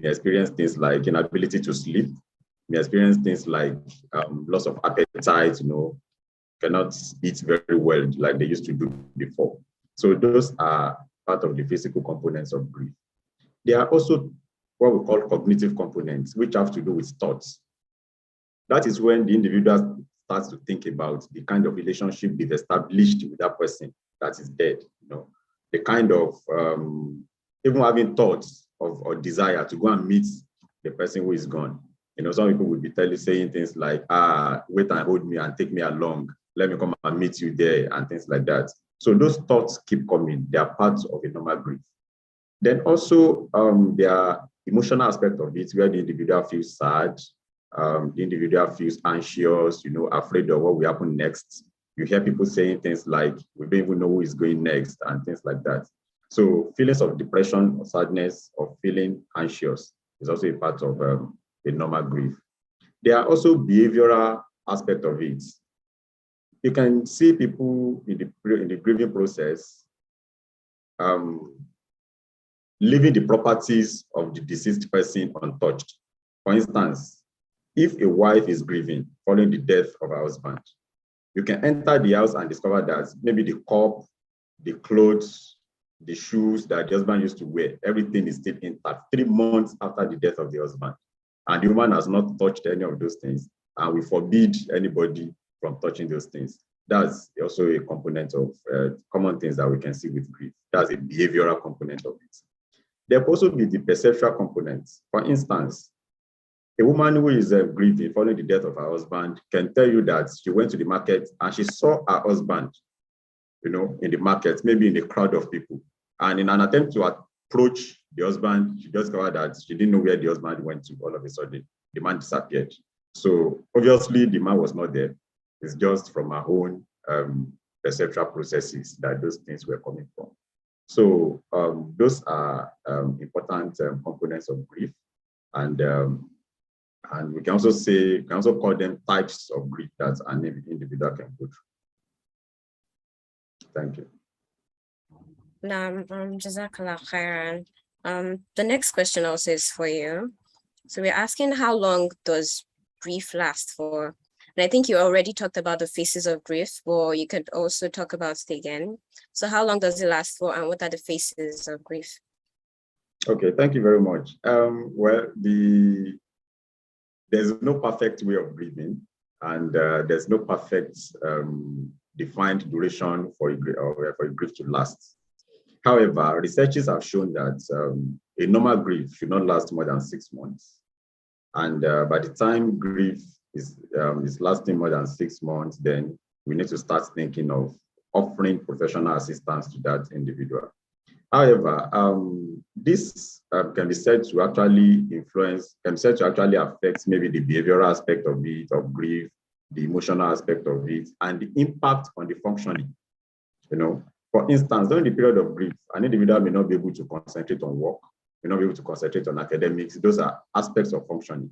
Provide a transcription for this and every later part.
may experience things like inability to sleep, may experience things like loss of appetite, cannot eat very well like they used to do before. So those are part of the physical components of grief. There are also what we call cognitive components, which have to do with thoughts. That is when the individual starts to think about the kind of relationship they've established with that person that is dead. The kind of even having thoughts of or desire to go and meet the person who is gone. Some people would be saying things like, wait and hold me and take me along. Let me come and meet you there and things like that. So those thoughts keep coming. They are part of a normal grief. Then also there are emotional aspect of it where the individual feels sad, the individual feels anxious, afraid of what will happen next. You hear people saying things like, we don't even know who is going next and things like that. So feelings of depression or sadness or feeling anxious is also a part of a normal grief. There are also behavioral aspect of it. You can see people in the grieving process leaving the properties of the deceased person untouched. For instance, if a wife is grieving following the death of her husband, you can enter the house and discover that maybe the cup, the clothes, the shoes that the husband used to wear, everything is still intact 3 months after the death of the husband. And the woman has not touched any of those things. And we forbid anybody from touching those things. That's also a component of common things that we can see with grief. That's a behavioral component of it. There will also be the perceptual components. For instance, a woman who is grieving following the death of her husband can tell you that she went to the market and she saw her husband, in the market, maybe in a crowd of people. And in an attempt to approach the husband, she discovered that she didn't know where the husband went to. All of a sudden, the man disappeared. So obviously, the man was not there. It's just from her own perceptual processes that those things were coming from. So those are important components of grief, and we can also call them types of grief that an individual can go through. Thank you. Jazakallah khairan. The next question also is for you. So we're asking, how long does grief last for? And I think you already talked about the phases of grief, or you could also talk about it again. So how long does it last for, and what are the phases of grief? Okay, thank you very much. Well, there's no perfect way of grieving, and there's no perfect defined duration for a grief to last. However, researchers have shown that a normal grief should not last more than 6 months. And by the time grief is lasting more than 6 months, then we need to start thinking of offering professional assistance to that individual. However, this can be said to actually affect maybe the behavioral aspect of it, of grief, the emotional aspect of it, and the impact on the functioning. For instance, during the period of grief, an individual may not be able to concentrate on work, may not be able to concentrate on academics. Those are aspects of functioning.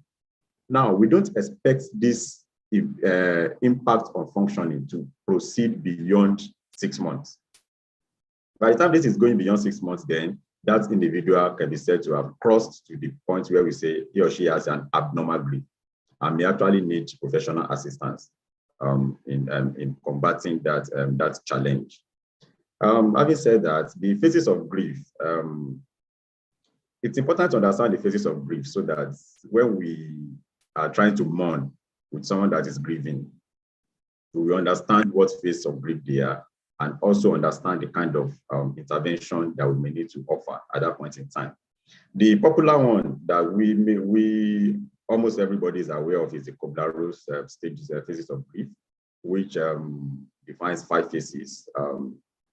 Now, we don't expect this impact on functioning to proceed beyond 6 months. By the time this is going beyond 6 months, then that individual can be said to have crossed to the point where we say he or she has an abnormal grief and may actually need professional assistance in combating that challenge. Having said that, the phases of grief, it's important to understand the phases of grief so that when we are trying to mourn with someone that is grieving, we understand what phase of grief they are, and also understand the kind of intervention that we may need to offer at that point in time. The popular one that we almost everybody is aware of is the Kubler-Ross phases of grief, which defines 5 phases.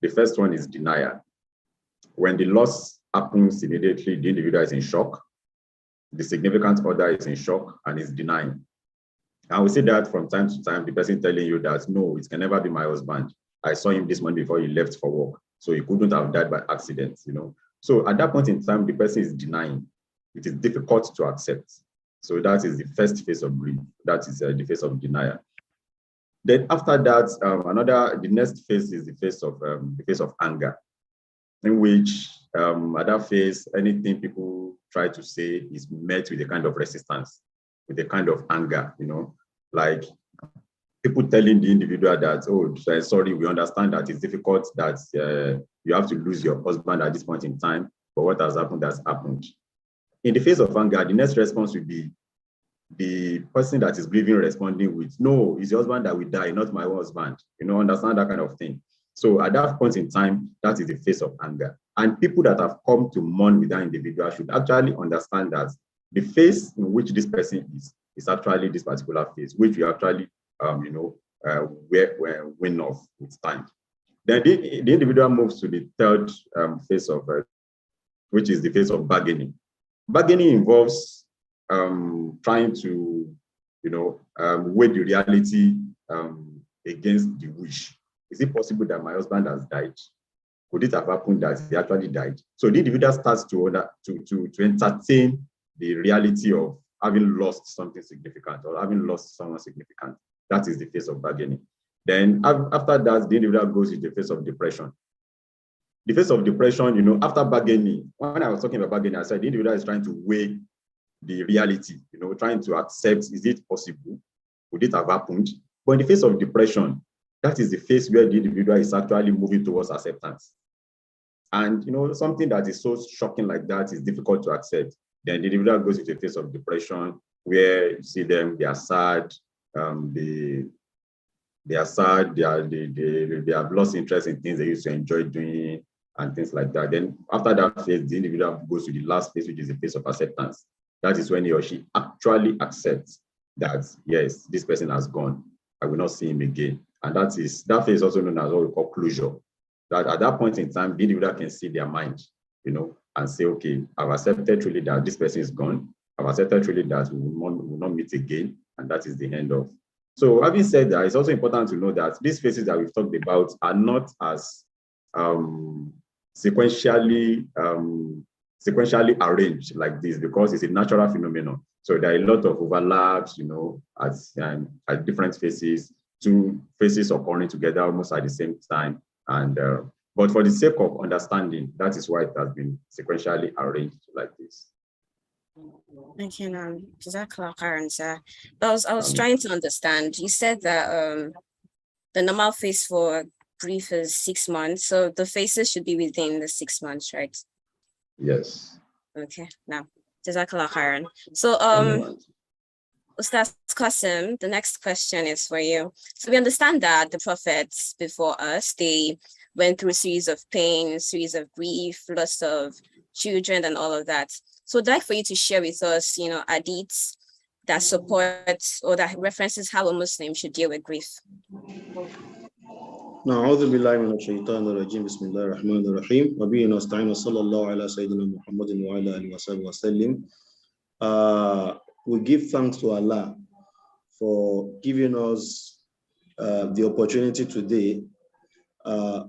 The first one is denial. When the loss happens immediately, the individual is in shock. The significant other is in shock and is denying. And we see that from time to time, the person telling you that, no, it can never be my husband. I saw him this morning before he left for work, so he couldn't have died by accident, So at that point in time, the person is denying. It is difficult to accept. So that is the first phase of grief. That is the phase of denial. Then after that, the next phase is the phase of anger, in which at that phase, anything people try to say is met with a kind of resistance, with a kind of anger, like people telling the individual that, oh, sorry, we understand that it's difficult, that you have to lose your husband at this point in time, but what has happened. In the face of anger, the next response would be the person that is grieving responding with, no, it's your husband that will die, not my husband. Understand that kind of thing. So at that point in time, that is the face of anger. And people that have come to mourn with that individual should actually understand that the face in which this person is actually this particular face, which we actually, win off with time. Then the individual moves to the third phase of, which is the phase of bargaining. Bargaining involves trying to, weigh the reality against the wish. Is it possible that my husband has died? Could it have happened that he actually died? So the individual starts to entertain the reality of having lost something significant or having lost someone significant. That is the phase of bargaining. Then after that, the individual goes into the phase of depression. The phase of depression, after bargaining, when I was talking about bargaining, I said the individual is trying to weigh the reality, trying to accept, is it possible? Could it have happened? But in the phase of depression, that is the phase where the individual is actually moving towards acceptance. And, something that is so shocking like that is difficult to accept. Then the individual goes into a phase of depression where you see them, they are sad, they are sad, they have lost interest in things they used to enjoy doing and things like that. Then after that phase, the individual goes to the last phase, which is the phase of acceptance. That is when he or she actually accepts that, yes, this person has gone. I will not see him again. And that phase is also known as what we call closure. That at that point in time, the individual can see their mind, and say, okay, I've accepted truly that this person is gone. I've accepted truly that we will not meet again. And that is the end of. So having said that, it's also important to know that these phases that we've talked about are not as sequentially arranged like this, because it's a natural phenomenon. So there are a lot of overlaps, at different phases, two phases occurring together almost at the same time. And but for the sake of understanding, that is why it has been sequentially arranged like this. Okay, now, Jazakallah khairan, sir. I was trying to understand. You said that the normal phase for grief is 6 months, so the phases should be within the 6 months, right? Yes. Okay, now, Jazakallah khairan. So, Ustaz Qasim, the next question is for you. So we understand that the prophets before us, they went through a series of pain, series of grief, loss of children and all of that. So I'd like for you to share with us, hadiths that supports or that references how a Muslim should deal with grief. نعوذ بالله من الشيطان الرجيم بسم الله الرحمن الرحيم وبه نستعين وصلى الله على سيدنا محمد وعلى آله وصحبه وسلم. We give thanks to Allah for giving us the opportunity today,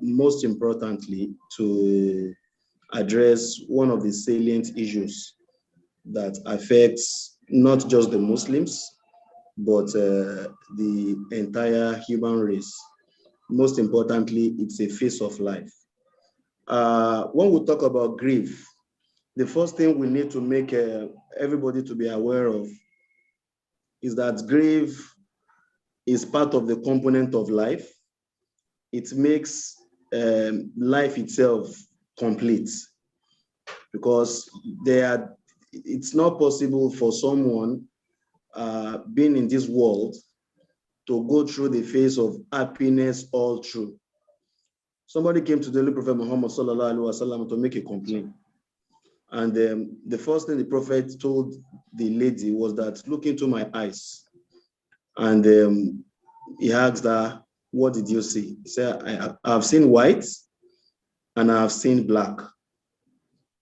most importantly, to address one of the salient issues that affects not just the Muslims, but the entire human race. Most importantly, it's a phase of life. When we talk about grief, the first thing we need to make everybody to be aware of is that grief is part of the component of life. It makes life itself complete, because it's not possible for someone being in this world to go through the phase of happiness all through. Somebody came to the Holy Prophet Muhammad sallallahu alaihi wasallam to make a complaint. And the first thing the Prophet told the lady was that, look into my eyes. And he asked her, what did you see? He said, I have seen white and I have seen black.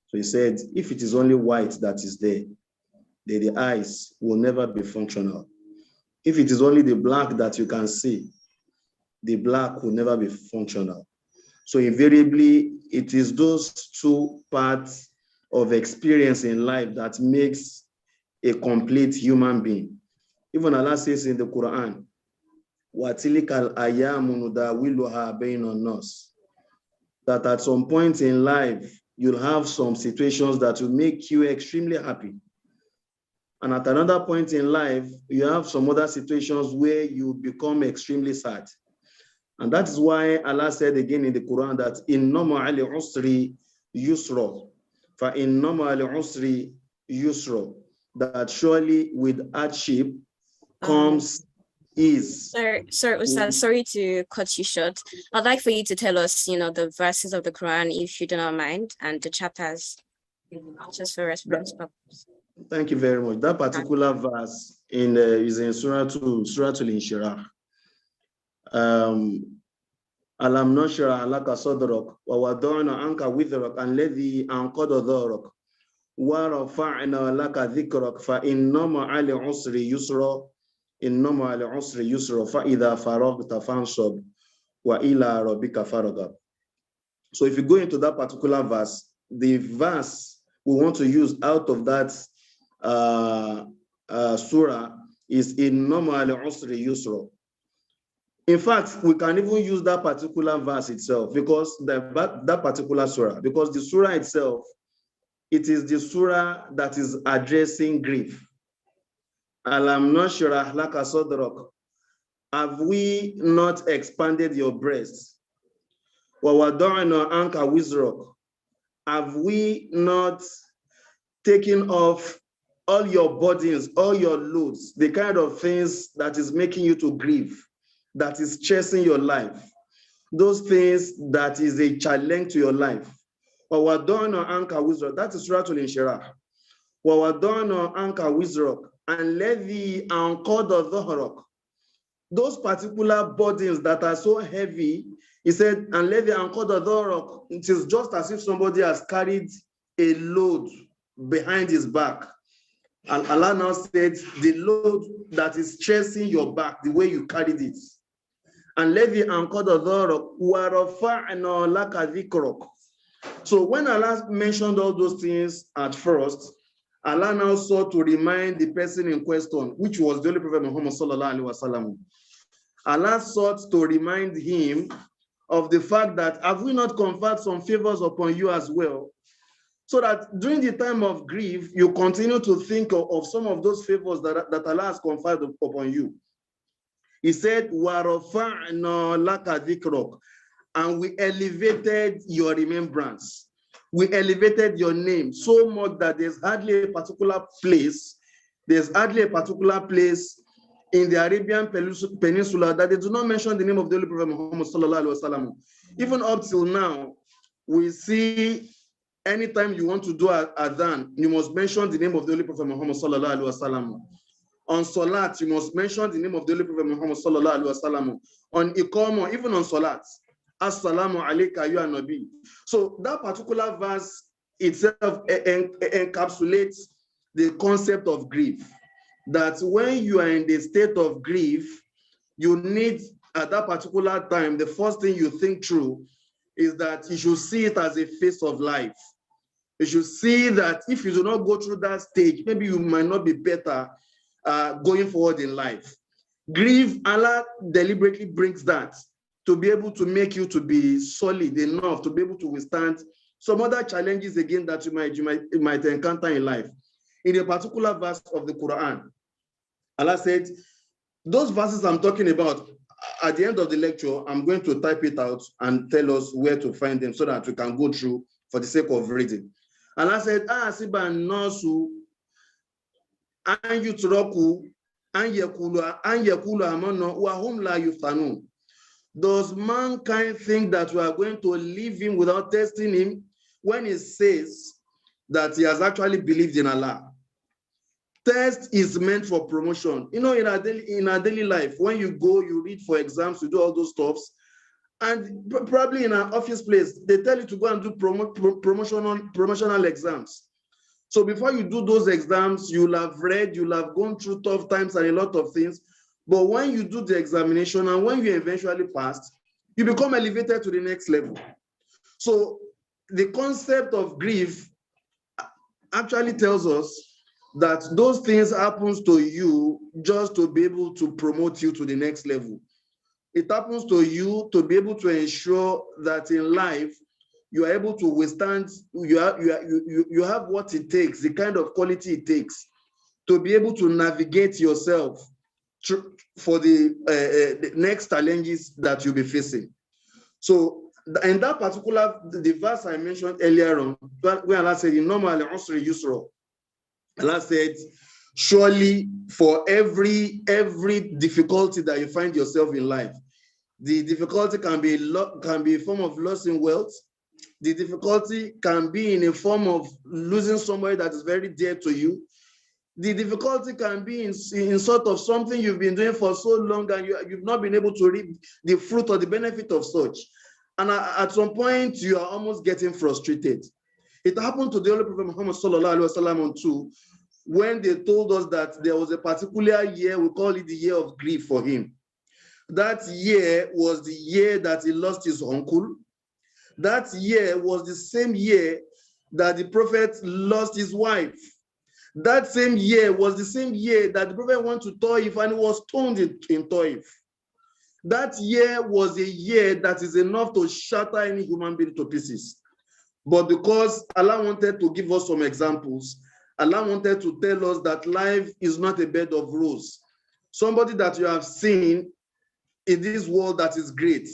So he said, if it is only white that is there, then the eyes will never be functional. If it is only the black that you can see, the black will never be functional. So invariably, it is those two parts of experience in life that makes a complete human being. Even Allah says in the Quran, وَتِلِكَ الْأَيَّامُ نُدَاوِلُهَا بَيْنَ النَّاسِ, that at some point in life, you'll have some situations that will make you extremely happy. And at another point in life, you have some other situations where you become extremely sad. And that is why Allah said again in the Quran that innama ali usri yusra, fa innama ali usri yusra, that surely with hardship comes ease. Sir, Ustaz, sorry to cut you short. I'd like for you to tell us, the verses of the Quran, if you do not mind, and the chapters, just for reference purposes. Thank you very much. That particular verse is in Surah Al-Inshirah. Alam nashra laka sadrak wa wada'na anka wizrak alladhi anqadha dhahrak wa rafa'na laka dhikrak fa innama 'ala usri yusra fa idha faraghta fansab wa ila rabbika farghab. So if you go into that particular verse, the verse we want to use out of that surah is innama 'ala usri yusra. In fact, we can even use that particular verse itself because that particular surah, because the surah itself, it is the surah that is addressing grief. Alam nashrah laka sadrak. Have we not expanded your breasts? Wa wada'na anka wizrak. Have we not taken off all your burdens, all your loads, the kind of things that is making you to grieve, that is chasing your life, those things that is a challenge to your life. That is Surah Al-Inshirah. And levi anqadha dhahrak. Those particular burdens that are so heavy, he said, and levi anqadha dhahrak. It is just as if somebody has carried a load behind his back. And Allah now said, the load that is chasing your back, the way you carried it. And levi anqadha dhahrak wa rafa'na laka dhikrak. So when Allah mentioned all those things at first, Allah now sought to remind the person in question, which was the Holy Prophet Muhammad sallallahu alaihi wasallam. Allah sought to remind him of the fact that have we not conferred some favors upon you as well, so that during the time of grief, you continue to think of some of those favors that Allah has conferred upon you. He said, وَرَفَعْنَا لَكَ ذِكْرَكَ, and we elevated your remembrance. We elevated your name so much that there's hardly a particular place in the Arabian Peninsula that they do not mention the name of the Holy Prophet Muhammad sallallahu alaihi wasallam. Even up till now, we see anytime you want to do adhan, you must mention the name of the Holy Prophet Muhammad sallallahu alaihi wasallam. On Salat, you must mention the name of the Holy Prophet Muhammad sallallahu alaihi wasallam. On Iqamah, even on Salat, Assalamu alayka ya Nabi. So that particular verse itself encapsulates the concept of grief. That when you are in the state of grief, you need at that particular time, the first thing you think through is that you should see it as a phase of life. You should see that if you do not go through that stage, maybe you might not be better going forward in life. Grief, Allah deliberately brings that to be able to make you to be solid enough to be able to withstand some other challenges again that you might encounter in life. In a particular verse of the Quran, Allah said, those verses I'm talking about, at the end of the lecture, I'm going to type it out and tell us where to find them so that we can go through for the sake of reading. Allah said, Asiban nasu an yutraku an yakulu amanna wa hum la yuftanun. Does mankind think that we are going to leave him without testing him when he says that he has actually believed in Allah? Test is meant for promotion. You know, in our daily life, when you go, you read for exams, you do all those stuffs, and probably in an office place, they tell you to go and do promotional exams. So before you do those exams, you'll have read, you'll have gone through tough times and a lot of things. But when you do the examination and when you eventually pass, you become elevated to the next level. So the concept of grief actually tells us that those things happens to you just to be able to promote you to the next level. It happens to you to be able to ensure that in life, you are able to withstand, you have what it takes, the kind of quality it takes to be able to navigate yourself for the next challenges that you'll be facing. So in that particular, the verse I mentioned earlier on, where Allah said, in normal usri yusra, Allah said, surely for every difficulty that you find yourself in life, the difficulty can be a form of loss in wealth. The difficulty can be in a form of losing somebody that is very dear to you. The difficulty can be in sort of something you've been doing for so long and you've not been able to reap the fruit or the benefit of such. And at some point, you are almost getting frustrated. It happened to the Holy Prophet Muhammad sallallahu alaihi wasallam too, when they told us that there was a particular year, we call it the year of grief for him. That year was the year that he lost his uncle. That year was the same year that the Prophet lost his wife. That same year was the same year that the Prophet went to Taif and he was stoned in Taif. That year was a year that is enough to shatter any human being to pieces. But because Allah wanted to give us some examples, Allah wanted to tell us that life is not a bed of roses. Somebody that you have seen in this world that is great,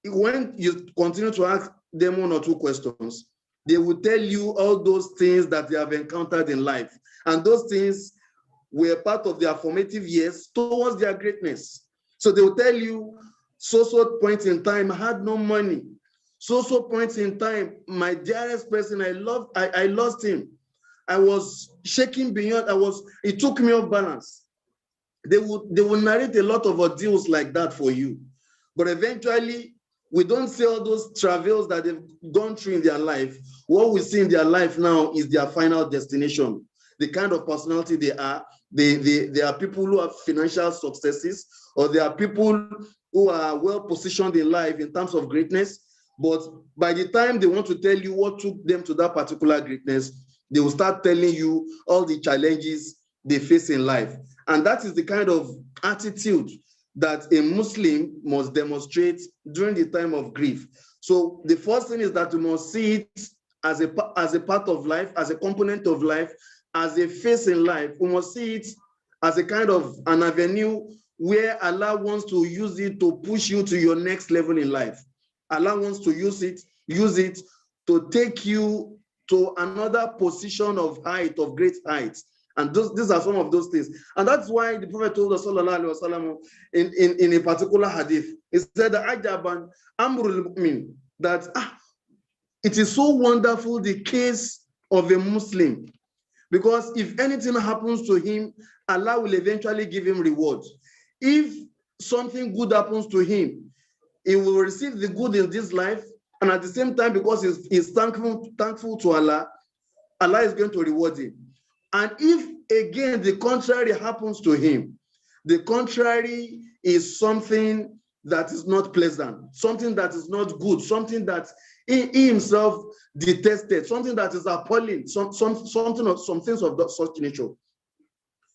when you continue to ask them one or two questions, they will tell you all those things that they have encountered in life. And those things were part of their formative years towards their greatness. So they will tell you, so point in time, I had no money. So points in time, my dearest person I loved, I lost him. I was shaking beyond, it took me off balance. They will narrate a lot of ordeals like that for you. But eventually, we don't see all those travails that they've gone through in their life. What we see in their life now is their final destination. The kind of personality they are. They are people who have financial successes, or they are people who are well positioned in life in terms of greatness. But by the time they want to tell you what took them to that particular greatness, they will start telling you all the challenges they face in life. And that is the kind of attitude that a Muslim must demonstrate during the time of grief. So the first thing is that you must see it as a part of life, as a component of life, as a phase in life. We must see it as a kind of an avenue where Allah wants to use it to push you to your next level in life. Allah wants to use it to take you to another position of height, of great heights. And these are some of those things. And that's why the Prophet told us, sallallahu alaihi wasallam, in a particular hadith, he said, Ajaban amrul mu'min, that it is so wonderful, the case of a Muslim, because if anything happens to him, Allah will eventually give him reward. If something good happens to him, he will receive the good in this life, and at the same time, because he's thankful to Allah, Allah is going to reward him. And if again the contrary happens to him, the contrary is something that is not pleasant, something that is not good, something that he himself detested, something that is appalling, some things of such nature.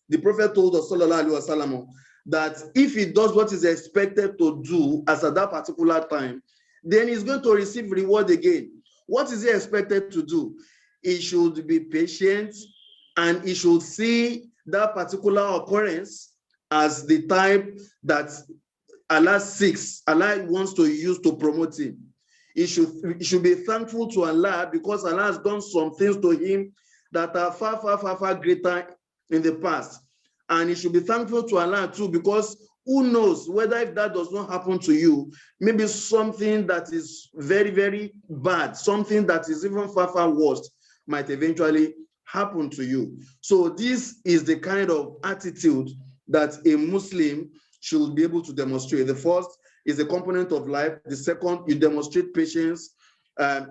The Prophet told us, sallallahu alaihi wasallam, that if he does what is expected to do as at that particular time, then he's going to receive reward again. What is he expected to do? He should be patient, and he should see that particular occurrence as the time that Allah seeks, Allah wants to use to promote him. He should be thankful to Allah because Allah has done some things to him that are far, far, far, far greater in the past. And he should be thankful to Allah too, because who knows whether if that does not happen to you, maybe something that is very, very bad, something that is even far, far worse might eventually happen to you. So this is the kind of attitude that a Muslim should be able to demonstrate. The first is a component of life. The second, you demonstrate patience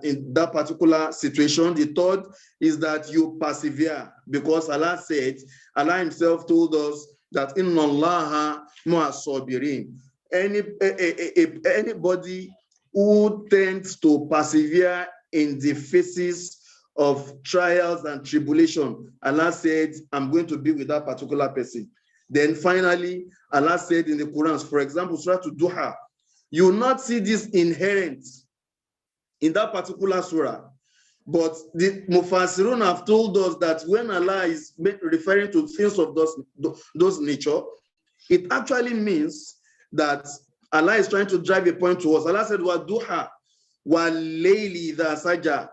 in that particular situation. The third is that you persevere, because Allah said, Allah himself told us that Inna Allaha ma'as sabirin. Anybody who tends to persevere in the faces of trials and tribulation, Allah said, I'm going to be with that particular person. Then finally, Allah said in the Quran, for example, Surah Duha, you will not see this inherent in that particular surah. But the Mufassirun have told us that when Allah is referring to things of those nature, it actually means that Allah is trying to drive a point to us. Allah said, "Waduha wal-layli idha saja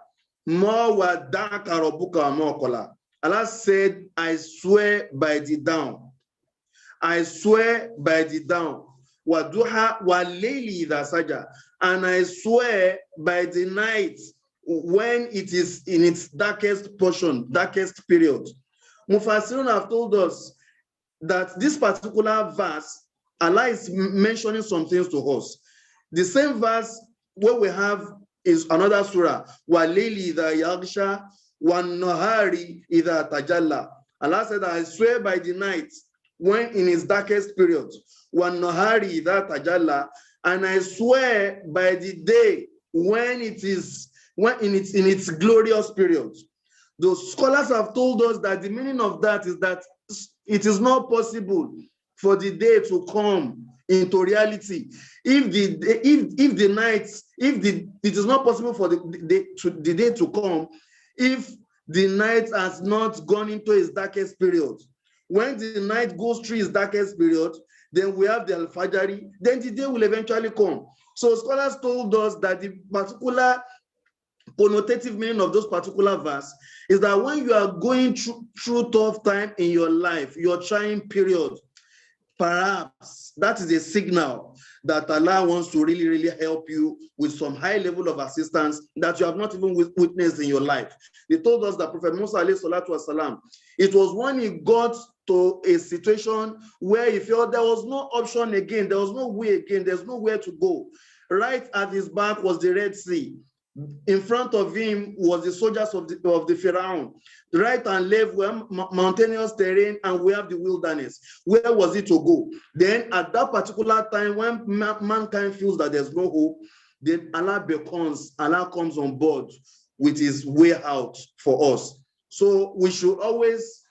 ma wada'aka rabbuka ma qala." Allah said, "I swear by the dawn. I swear by the dawn. Waduha wal-layli idha saja." And I swear by the night when it is in its darkest portion, darkest period. Mufassirun have told us that this particular verse, Allah is mentioning some things to us. The same verse what we have is another surah, وَاللَّيْلِ إِذَا يَغْشَى وَالنَّهَارِ إِذَا تَجَلَّى. Allah said, I swear by the night when in its darkest period, وَالنَّهَارِ إِذَا تَجَلَّى, and I swear by the day when it is in its glorious period. Those scholars have told us that the meaning of that is that it is not possible for the day to come into reality. It is not possible for the day to come if the night has not gone into its darkest period. When the night goes through its darkest period, then we have the Al-Fajr, then the day will eventually come. So scholars told us that the particular connotative meaning of those particular verse is that when you are going through tough time in your life, your trying period, perhaps that is a signal that Allah wants to really, really help you with some high level of assistance that you have not even witnessed in your life. They told us that Prophet Musa alayhi salatu wasalam, it was when he got to a situation where he felt there was no option again, there was no way again, there's nowhere to go. Right at his back was the Red Sea. In front of him was the soldiers of the Pharaoh. Right and left were mountainous terrain, and we have the wilderness. Where was it to go? Then at that particular time, when mankind feels that there's no hope, then Allah comes on board with his way out for us. So we should always,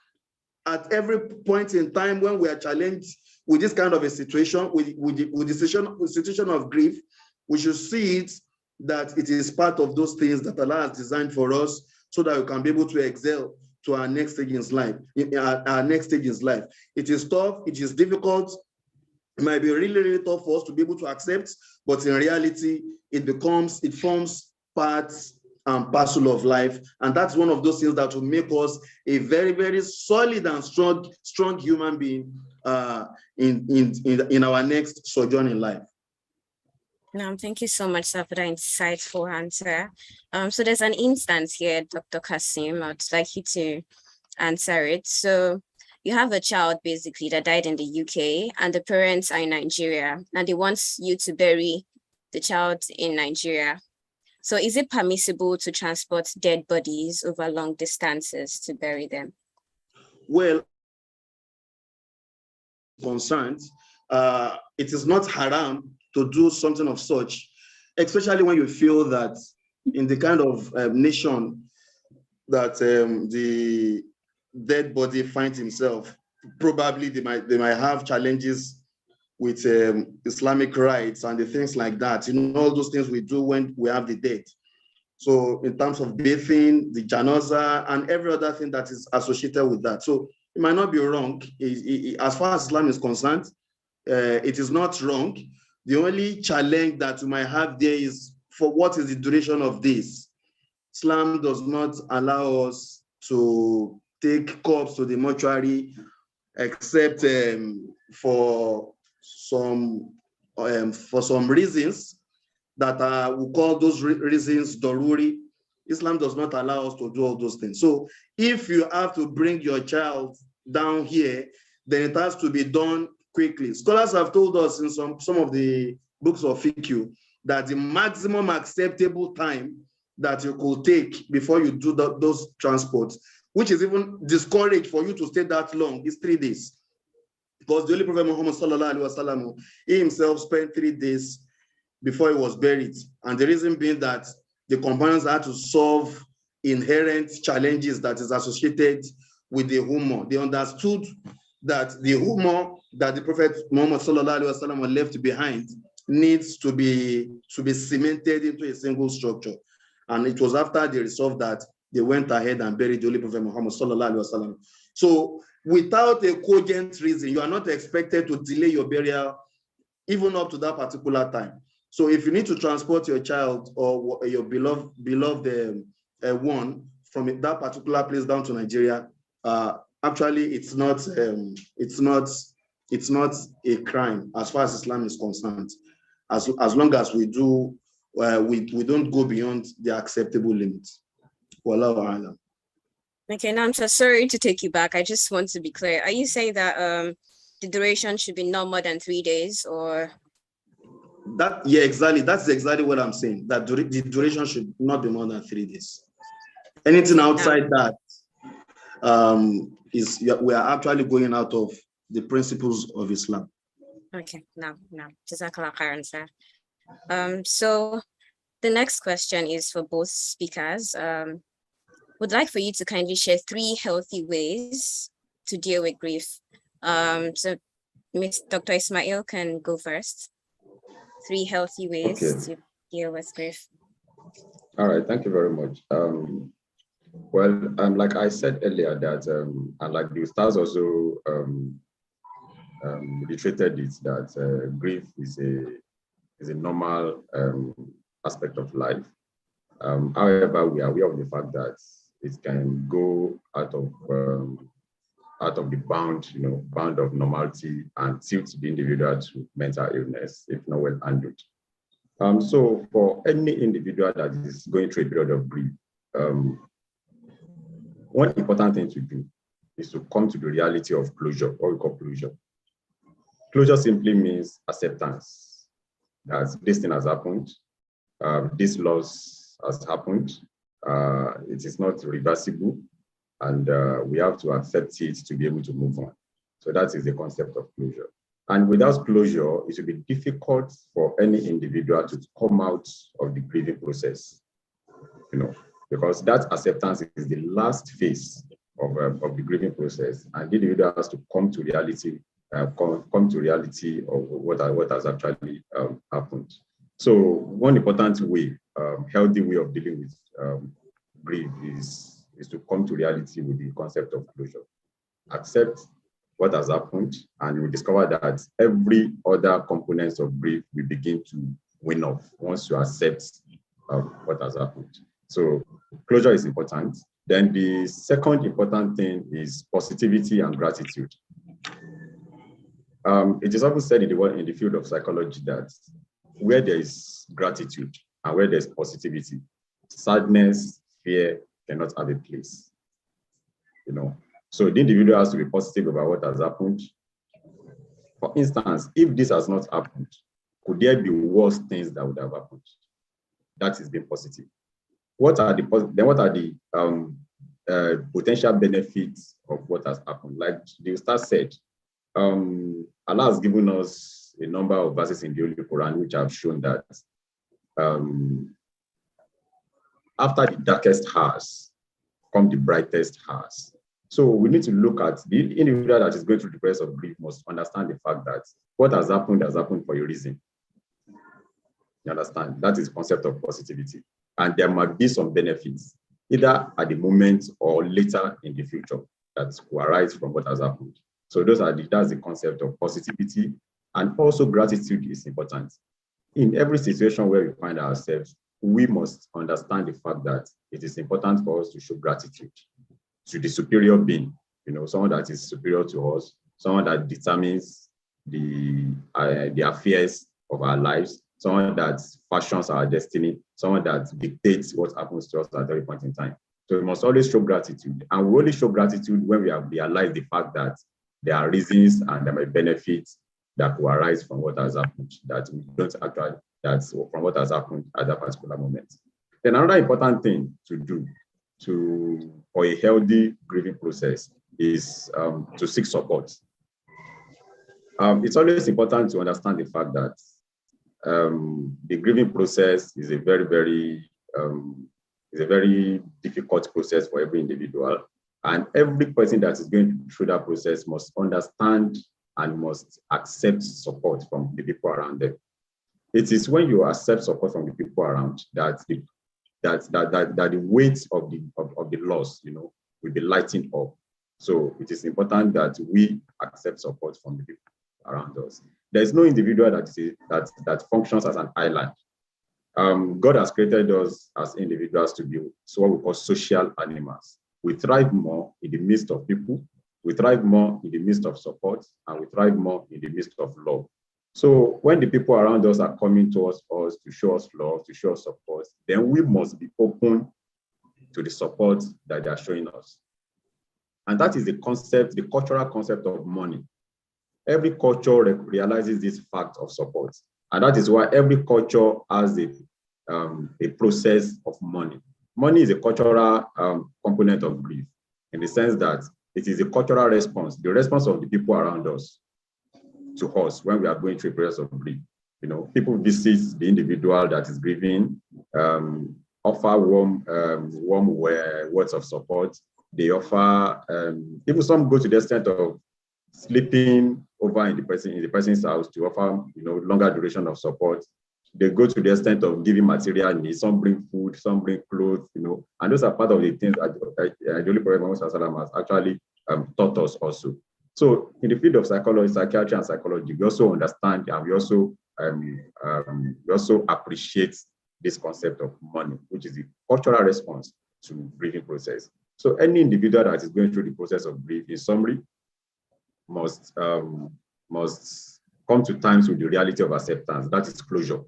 at every point in time when we are challenged with this kind of a situation, with the situation of grief, we should see it that it is part of those things that Allah has designed for us so that we can be able to excel to our next stage in life. It is tough, it is difficult, it might be really, really tough for us to be able to accept, but in reality, it forms part and parcel of life. And that's one of those things that will make us a very, very solid and strong human being in our next sojourn in life. Thank you so much, sir, for that insightful answer. So there's an instance here, Dr. Kasim. I'd like you to answer it. So you have a child basically that died in the UK, and the parents are in Nigeria, and they want you to bury the child in Nigeria. So is it permissible to transport dead bodies over long distances to bury them? Well, concerned, it is not haram to do something of such, especially when you feel that in the kind of nation that the dead body finds himself, probably they might have challenges with Islamic rites and the things like that. You know, all those things we do when we have the dead. So in terms of bathing, the janaza, and every other thing that is associated with that. So it might not be wrong. As far as Islam is concerned, it is not wrong. The only challenge that you might have there is for what is the duration of this. Islam does not allow us to take corpse to the mortuary except for some reasons that we call those reasons daruri. Islam does not allow us to do all those things. So if you have to bring your child down here, then it has to be done quickly. Scholars have told us in some of the books of fiqh that the maximum acceptable time that you could take before you do those transports, which is even discouraged for you to stay that long, is 3 days. Because the Holy Prophet Muhammad sallallahu alaihi wasallam, he himself spent 3 days before he was buried. And the reason being that the companions had to solve inherent challenges that is associated with the humor. They understood that the humor that the Prophet Muhammad sallallahu alaihi wasallam left behind needs to be cemented into a single structure. And it was after they resolved that they went ahead and buried the Holy Prophet Muhammad sallallahu alaihi wasallam. So without a cogent reason, you are not expected to delay your burial even up to that particular time. So if you need to transport your child or your beloved one from that particular place down to Nigeria, actually it's not a crime as far as Islam is concerned, as long as we do we don't go beyond the acceptable limits. Wallahu a'lam. Okay, now I'm so sorry to take you back. I just want to be clear. Are you saying that the duration should be no more than 3 days, or? That, yeah, exactly. That's exactly what I'm saying. That the duration should not be more than 3 days. Anything outside that we are actually going out of the principles of Islam. Okay, no. Jazakallah khairan, sir. So the next question is for both speakers. Would like for you to kindly share 3 healthy ways to deal with grief. So Dr. Ismail can go first. 3 healthy ways to deal with grief. All right, thank you very much. Like I said earlier, that and like the stars also reiterated it, that grief is a normal aspect of life. However, we are aware of the fact that it can go out of the bound of normality and tilt the individual to mental illness if not well handled. So for any individual that is going through a period of grief, one important thing to do is to come to the reality of closure, what we call closure. Closure simply means acceptance that this thing has happened, this loss has happened, it is not reversible, and we have to accept it to be able to move on. So that is the concept of closure. And without closure, it will be difficult for any individual to come out of the grieving process, because that acceptance is the last phase of the grieving process, and the individual has to come to reality, come to reality of what has actually happened. So one important way, healthy way of dealing with grief is to come to reality with the concept of closure. Accept what has happened, and you will discover that every other components of grief will begin to wane off once you accept what has happened. So closure is important. Then the second important thing is positivity and gratitude. It is often said in the field of psychology that where there is gratitude and where there's positivity, sadness, fear cannot have a place. So the individual has to be positive about what has happened. For instance, if this has not happened, could there be worse things that would have happened? That is being positive. What are the potential benefits of what has happened? Like the Ustaz said, Allah has given us a number of verses in the Holy Quran which have shown that after the darkest hours come the brightest hours. So we need to look at the individual that is going through the process of grief must understand the fact that what has happened for a reason. You understand? That is the concept of positivity. And there might be some benefits, either at the moment or later in the future, that will arise from what has happened. So that's the concept of positivity. And also gratitude is important. In every situation where we find ourselves, we must understand the fact that it is important for us to show gratitude to the superior being, someone that is superior to us, someone that determines the affairs of our lives, someone that fashions our destiny, someone that dictates what happens to us at every point in time. So we must always show gratitude. And we only show gratitude when we have realized the fact that there are reasons and there may be benefits that will arise from what has happened, that we don't actually, that's from what has happened at that particular moment. Then another important thing to do for a healthy grieving process is to seek support. It's always important to understand the fact that the grieving process is a very, very difficult process for every individual. And every person that is going through that process must understand and must accept support from the people around them. It is when you accept support from the people around that that the weight of the loss, will be lightened up. So it is important that we accept support from the people around us. There is no individual that functions as an island. God has created us as individuals to be what we call social animals. We thrive more in the midst of people, we thrive more in the midst of support, and we thrive more in the midst of love. So when the people around us are coming towards us to show us love, to show us support, then we must be open to the support that they are showing us. And that is the concept, the cultural concept of money. Every culture realizes this fact of support. And that is why every culture has a process of money. Money is a cultural component of grief, in the sense that it is a cultural response, the response of the people around us to us when we are going through a process of grief. People visit the individual that is grieving, offer warm words of support. They offer, even some go to the extent of sleeping over in the person's house to offer, longer duration of support. They go to the extent of giving material needs. Some bring food, some bring clothes, and those are part of the things that the Holy Prophet Muhammad has actually taught us also. So in the field of psychology, psychiatry, and psychology, we also understand and we also appreciate this concept of money, which is the cultural response to grieving process. So any individual that is going through the process of grief, in summary, must come to terms with the reality of acceptance. That is closure.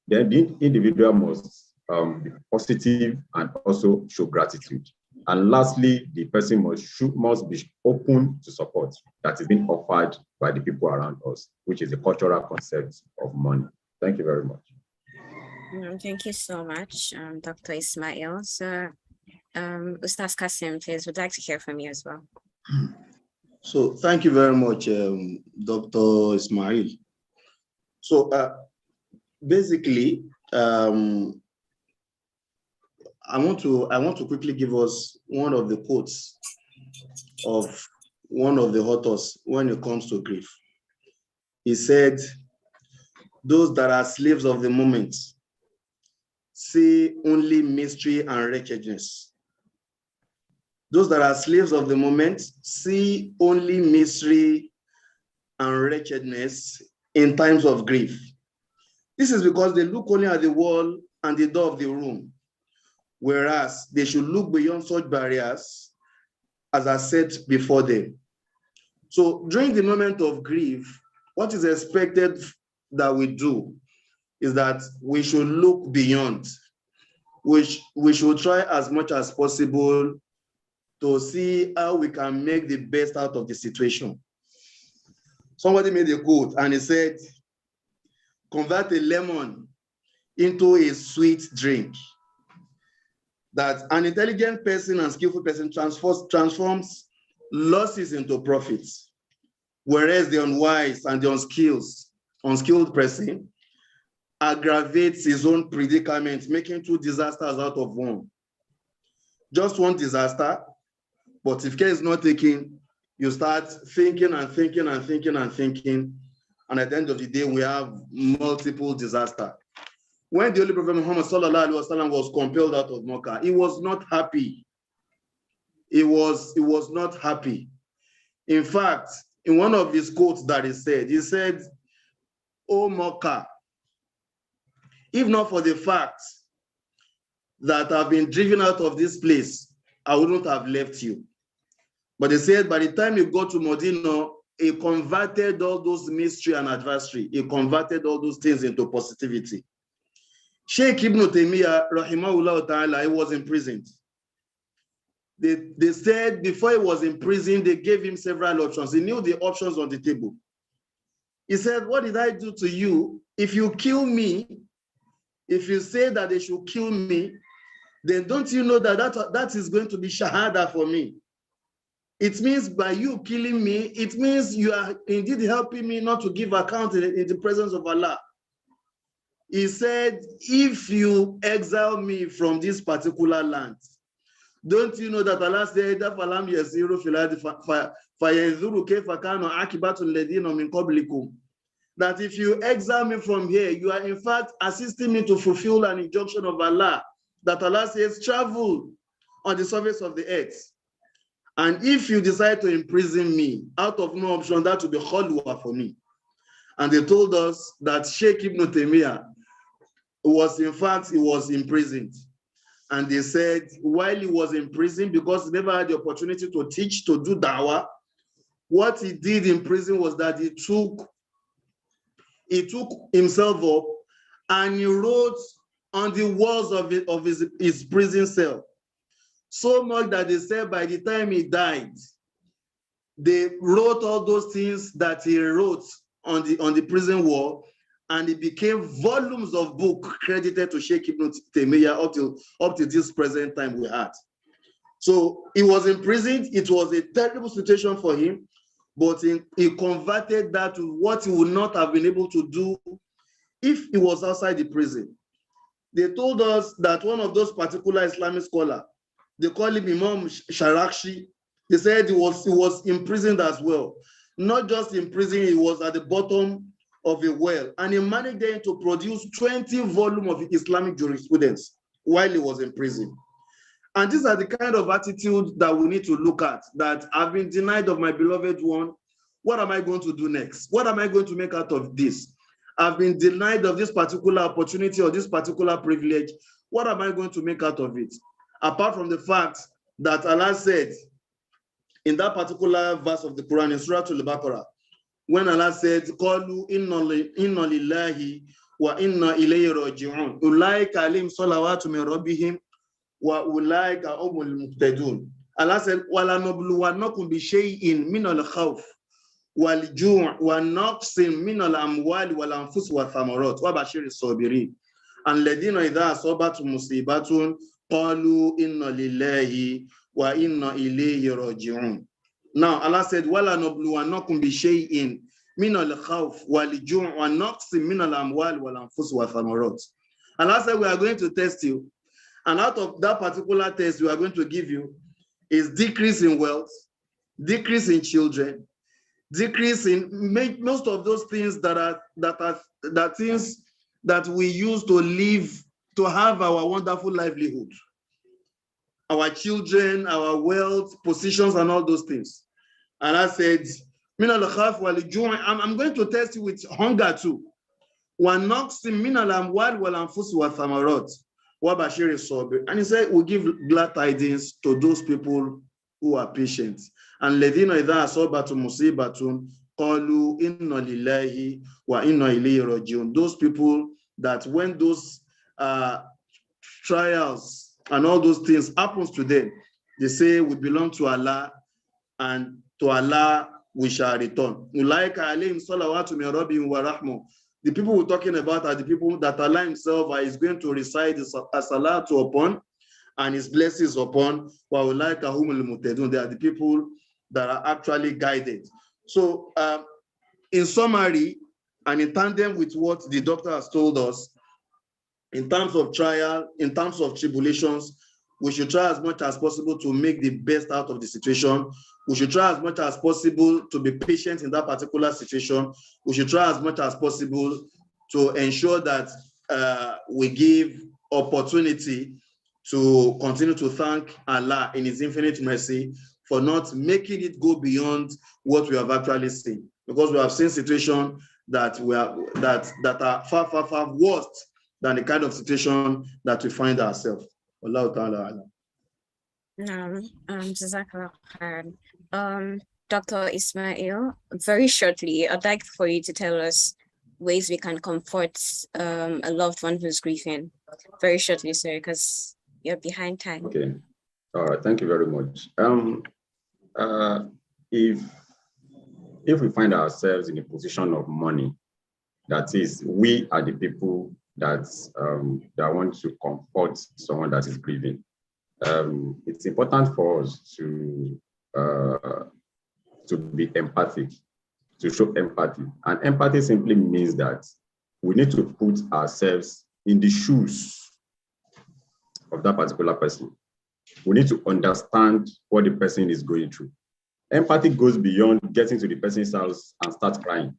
Then the individual must be positive and also show gratitude. And lastly, the person must be open to support that is being offered by the people around us, which is the cultural concept of money. Thank you very much. Thank you so much, Dr. Ismail. So, Ustaz Kasim, please, would like to hear from you as well. So thank you very much, Dr. Ismail. So basically, I want to quickly give us one of the quotes of one of the authors when it comes to grief. He said, "Those that are slaves of the moment see only mystery and wretchedness. Those that are slaves of the moment see only misery and wretchedness in times of grief. This is because they look only at the wall and the door of the room, whereas they should look beyond such barriers as are set before them." So during the moment of grief, what is expected that we do is that we should look beyond. We should try as much as possible to see how we can make the best out of the situation. Somebody made a quote and he said, "Convert a lemon into a sweet drink." That an intelligent person and skillful person transforms losses into profits, whereas the unwise and the unskilled person aggravates his own predicament, making 2 disasters out of 1. Just 1 disaster, but if care is not taken, you start thinking and thinking and thinking and thinking, and at the end of the day, we have multiple disasters. When the Holy Prophet Muhammad sallallahu alaihi wasallam was compelled out of Mecca, he was not happy. He was not happy. In fact, in one of his quotes that he said, "O Mecca, if not for the fact that I've been driven out of this place, I wouldn't have left you." But he said, by the time he got to Medina, he converted all those mystery and adversary. He converted all those things into positivity. Sheikh Ibn Taymiyyah, rahimahullah ta'ala, he was imprisoned. They said before he was in prison, they gave him several options. He knew the options on the table. He said, "What did I do to you? If you kill me, if you say that they should kill me, then don't you know that is going to be shahada for me? It means by you killing me, it means you are indeed helping me not to give account in the presence of Allah." He said, "If you exile me from this particular land, don't you know that Allah said that if you exile me from here, you are in fact assisting me to fulfill an injunction of Allah that Allah says, travel on the surface of the earth. And if you decide to imprison me, out of no option, that will be khalwa for me. And they told us that Sheikh Ibn Taymiyyah was, in fact, he was imprisoned. And they said, while he was in prison, because he never had the opportunity to teach, to do da'wah, what he did in prison was that he took himself up and he wrote on the walls of his prison cell. So much that they said by the time he died, they wrote all those things that he wrote on the prison wall, and it became volumes of book credited to Sheikh Ibn Taymiyyah up to this present time we had. So he was imprisoned. It was a terrible situation for him, but he converted that to what he would not have been able to do if he was outside the prison. They told us that one of those particular Islamic scholars, they call him Imam Sharakshi, they said he was imprisoned as well. Not just in prison, he was at the bottom of a well, and he managed then to produce 20 volumes of Islamic jurisprudence while he was in prison. And these are the kind of attitude that we need to look at, that I've been denied of my beloved one. What am I going to do next? What am I going to make out of this? I've been denied of this particular opportunity or this particular privilege. What am I going to make out of it? Apart from the fact that Allah said in that particular verse of the Quran in Surah Al-Baqarah, when Allah said, "Qalu inna lillahi wa inna ilayhi raji'un. Ulaika alayhim salawatu min rabbihim wa ulaika humul muhtadun." Allah said, "Wala nabluwannakum bi shay'in min al-khawf wal ju' wa naqsin min al-amwali wal anfus wa thamarat wa bashir as-sabirin. Alladhina idha asabatum musibatun qalu inna lillahi wa inna ilayhi raji'un." Now Allah said, "Wala nabluwannakum bi shay'in min al-khawf wal ju' wa naqsin min al-amwali wal anfus wa thamarat." Allah said, we are going to test you. And out of that particular test we are going to give you is decrease in wealth, decrease in children, decrease in most of those things that things that we use to live, to have our wonderful livelihood. Our children, our wealth, positions, and all those things. And I said, I'm going to test you with hunger too. And he said, we give glad tidings to those people who are patient. And those people that when those trials and all those things happens to them, they say, we belong to Allah, and to Allah we shall return. The people we're talking about are the people that Allah himself is going to recite his salatu upon and his blessings upon. They are the people that are actually guided. So in summary, and in tandem with what the doctor has told us, in terms of trial, in terms of tribulations, we should try as much as possible to make the best out of the situation. We should try as much as possible to be patient in that particular situation. We should try as much as possible to ensure that we give opportunity to continue to thank Allah in his infinite mercy for not making it go beyond what we have actually seen. Because we have seen situations that are far, far, far worse than the kind of situation that we find ourselves. Allah Ta'ala. Jazakallah khairan. Dr. Ismail, very shortly, I'd like for you to tell us ways we can comfort a loved one who's grieving. Very shortly, sir, because you're behind time. Okay. All right. Thank you very much. If we find ourselves in a position of money, that is, we are the people that want to comfort someone that is grieving. It's important for us to be empathic, to show empathy. And empathy simply means that we need to put ourselves in the shoes of that particular person. We need to understand what the person is going through. Empathy goes beyond getting to the person's house and start crying.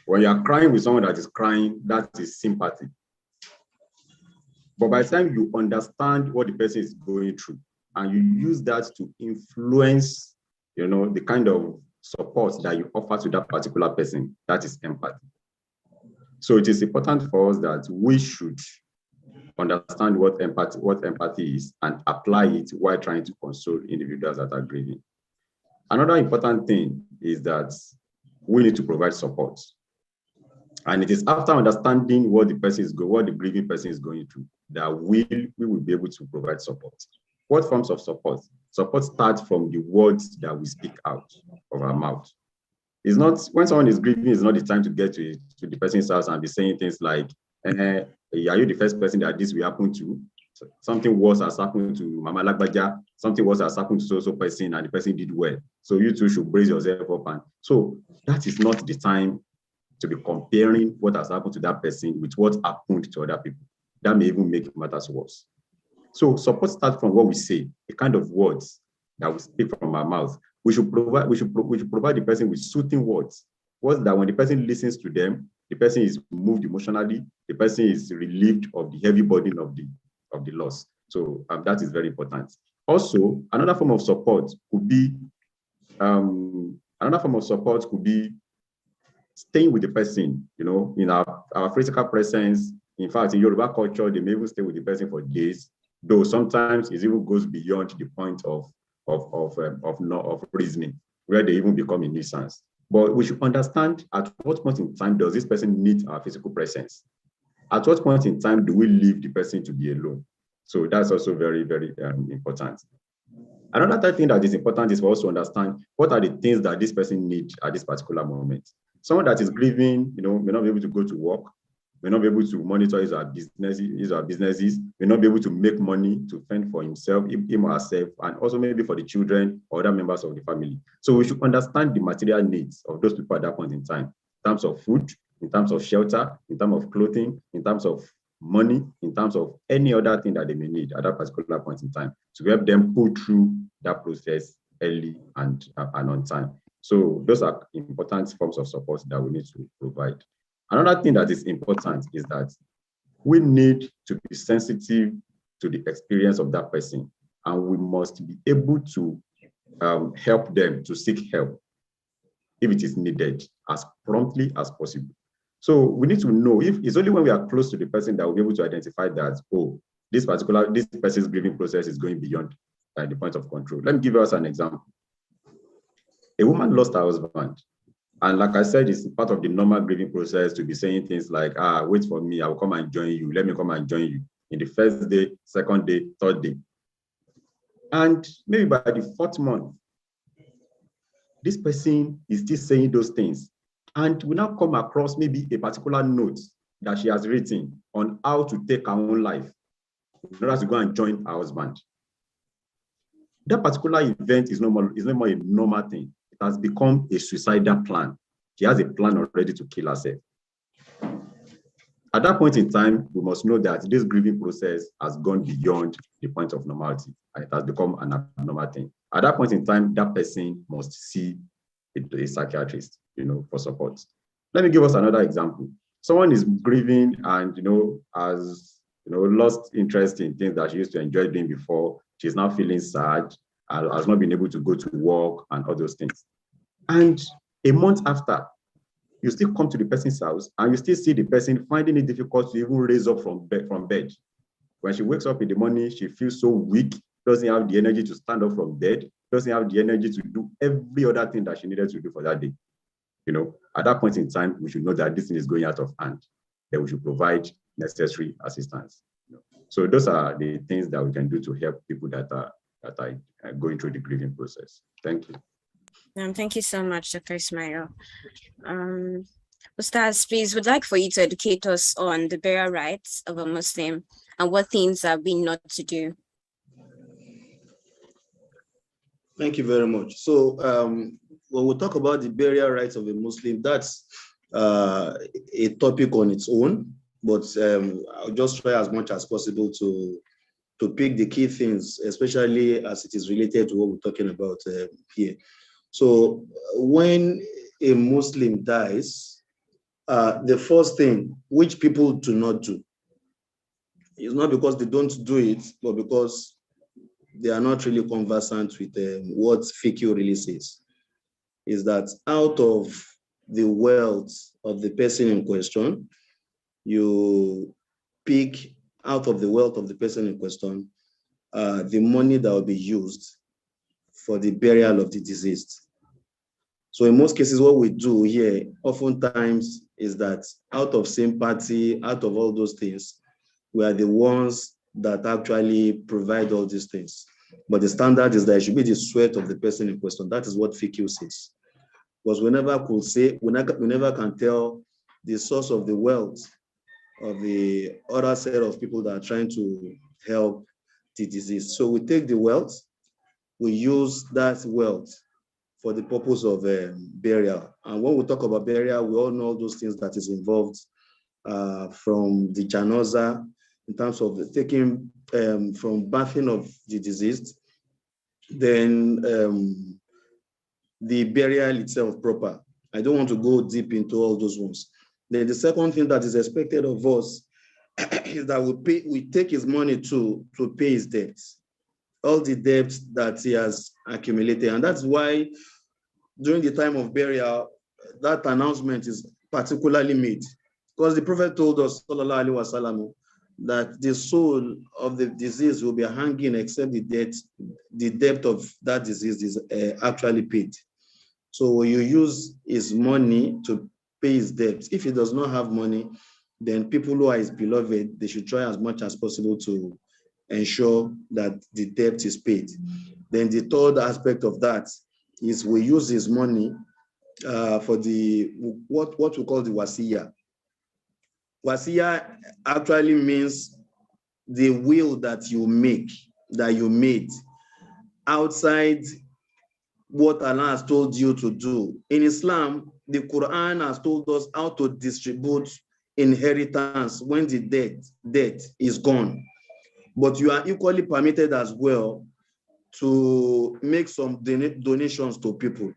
When you are crying with someone that is crying, that is sympathy. But by the time you understand what the person is going through, and you use that to influence, the kind of support that you offer to that particular person, that is empathy. So it is important for us that we should understand what empathy is and apply it while trying to console individuals that are grieving. Another important thing is that we need to provide support. And it is after understanding what the grieving person is going through that we will be able to provide support. What forms of support? Support starts from the words that we speak out of our mouth. It's not, when someone is grieving, it's not the time to get to the person's house and be saying things like, are you the first person that this will happen to? Something worse has happened to Mama Lagbaja, something worse has happened to so person, and the person did well. So you too should brace yourself up. And so that is not the time to be comparing what has happened to that person with what happened to other people. That may even make matters worse. So support starts from what we say, the kind of words that we speak from our mouth. We should provide the person with soothing words that when the person listens to them, the person is moved emotionally, the person is relieved of the heavy burden of the loss. So that is very important. Also, another form of support could be staying with the person, in our physical presence. In fact, in Yoruba culture, they may even stay with the person for days, though sometimes it even goes beyond the point of reasoning, where they even become a nuisance. But we should understand at what point in time does this person need our physical presence? At what point in time do we leave the person to be alone? So that's also very, very important. Another thing that is important is for us to understand what are the things that this person needs at this particular moment. Someone that is grieving, may not be able to go to work, may not be able to monitor his or her businesses, may not be able to make money to fend for himself, him or herself, and also maybe for the children or other members of the family. So we should understand the material needs of those people at that point in time, in terms of food, in terms of shelter, in terms of clothing, in terms of money, in terms of any other thing that they may need at that particular point in time, to help them pull through that process early and on time. So those are important forms of support that we need to provide. Another thing that is important is that we need to be sensitive to the experience of that person, and we must be able to help them to seek help if it is needed as promptly as possible. So we need to know, if it's only when we are close to the person that we'll be able to identify that, this person's grieving process is going beyond the point of control. Let me give us an example. A woman lost her husband. And like I said, it's part of the normal grieving process to be saying things like, wait for me, I will come and join you. Let me come and join you in the first day, second day, third day. And maybe by the fourth month, this person is still saying those things. And we now come across maybe a particular note that she has written on how to take her own life in order to go and join her husband. That particular event is no more a normal thing. It has become a suicidal plan. She has a plan already to kill herself. At that point in time, we must know that this grieving process has gone beyond the point of normality, and it has become an abnormal thing. At that point in time, that person must see a psychiatrist, for support. Let me give us another example. Someone is grieving and, has, lost interest in things that she used to enjoy doing before. She's now feeling sad and has not been able to go to work and all those things. And a month after, you still come to the person's house and you still see the person finding it difficult to even raise up from bed. When she wakes up in the morning, she feels so weak, doesn't have the energy to stand up from bed, doesn't have the energy to do every other thing that she needed to do for that day. At that point in time, we should know that this thing is going out of hand. Then we should provide necessary assistance. So those are the things that we can do to help people that are going through the grieving process. Thank you. Thank you so much, Dr. Ismail. Ustaz, please, would like for you to educate us on the burial rights of a Muslim and what things are we not to do. Thank you very much. So when we talk about the burial rights of a Muslim, that's a topic on its own, but I'll just try as much as possible to pick the key things, especially as it is related to what we're talking about here. So when a Muslim dies, the first thing which people do not do, It's not because they don't do it, but because they are not really conversant with what fiqh really says. Is that out of the wealth of the person in question, you pick out of the wealth of the person in question, the money that will be used for the burial of the deceased. So in most cases, what we do here oftentimes is that out of sympathy, out of all those things, we are the ones that actually provide all these things. But the standard is that it should be the sweat of the person in question. That is what fiqh says. Because we never can tell the source of the wealth of the other set of people that are trying to help the deceased. So we take the wealth, we use that wealth for the purpose of burial. And when we talk about burial, we all know those things that is involved from the janaza, in terms of taking from bathing of the deceased, then the burial itself proper. I don't want to go deep into all those ones. Then the second thing that is expected of us is that we take his money to pay his debts, all the debts that he has accumulated. And that's why during the time of burial, that announcement is particularly made. Because the Prophet told us, sallallahu alaihi wasallam, that the soul of the disease will be hanging except the debt of that disease is actually paid. So you use his money to pay his debts. If he does not have money, then people who are his beloved, they should try as much as possible to ensure that the debt is paid. Then the third aspect of that is we use his money for what we call the wasiya. Wasiya actually means the will that you made outside what Allah has told you to do. In Islam, the Quran has told us how to distribute inheritance when the debt is gone. But you are equally permitted as well to make some donations to people.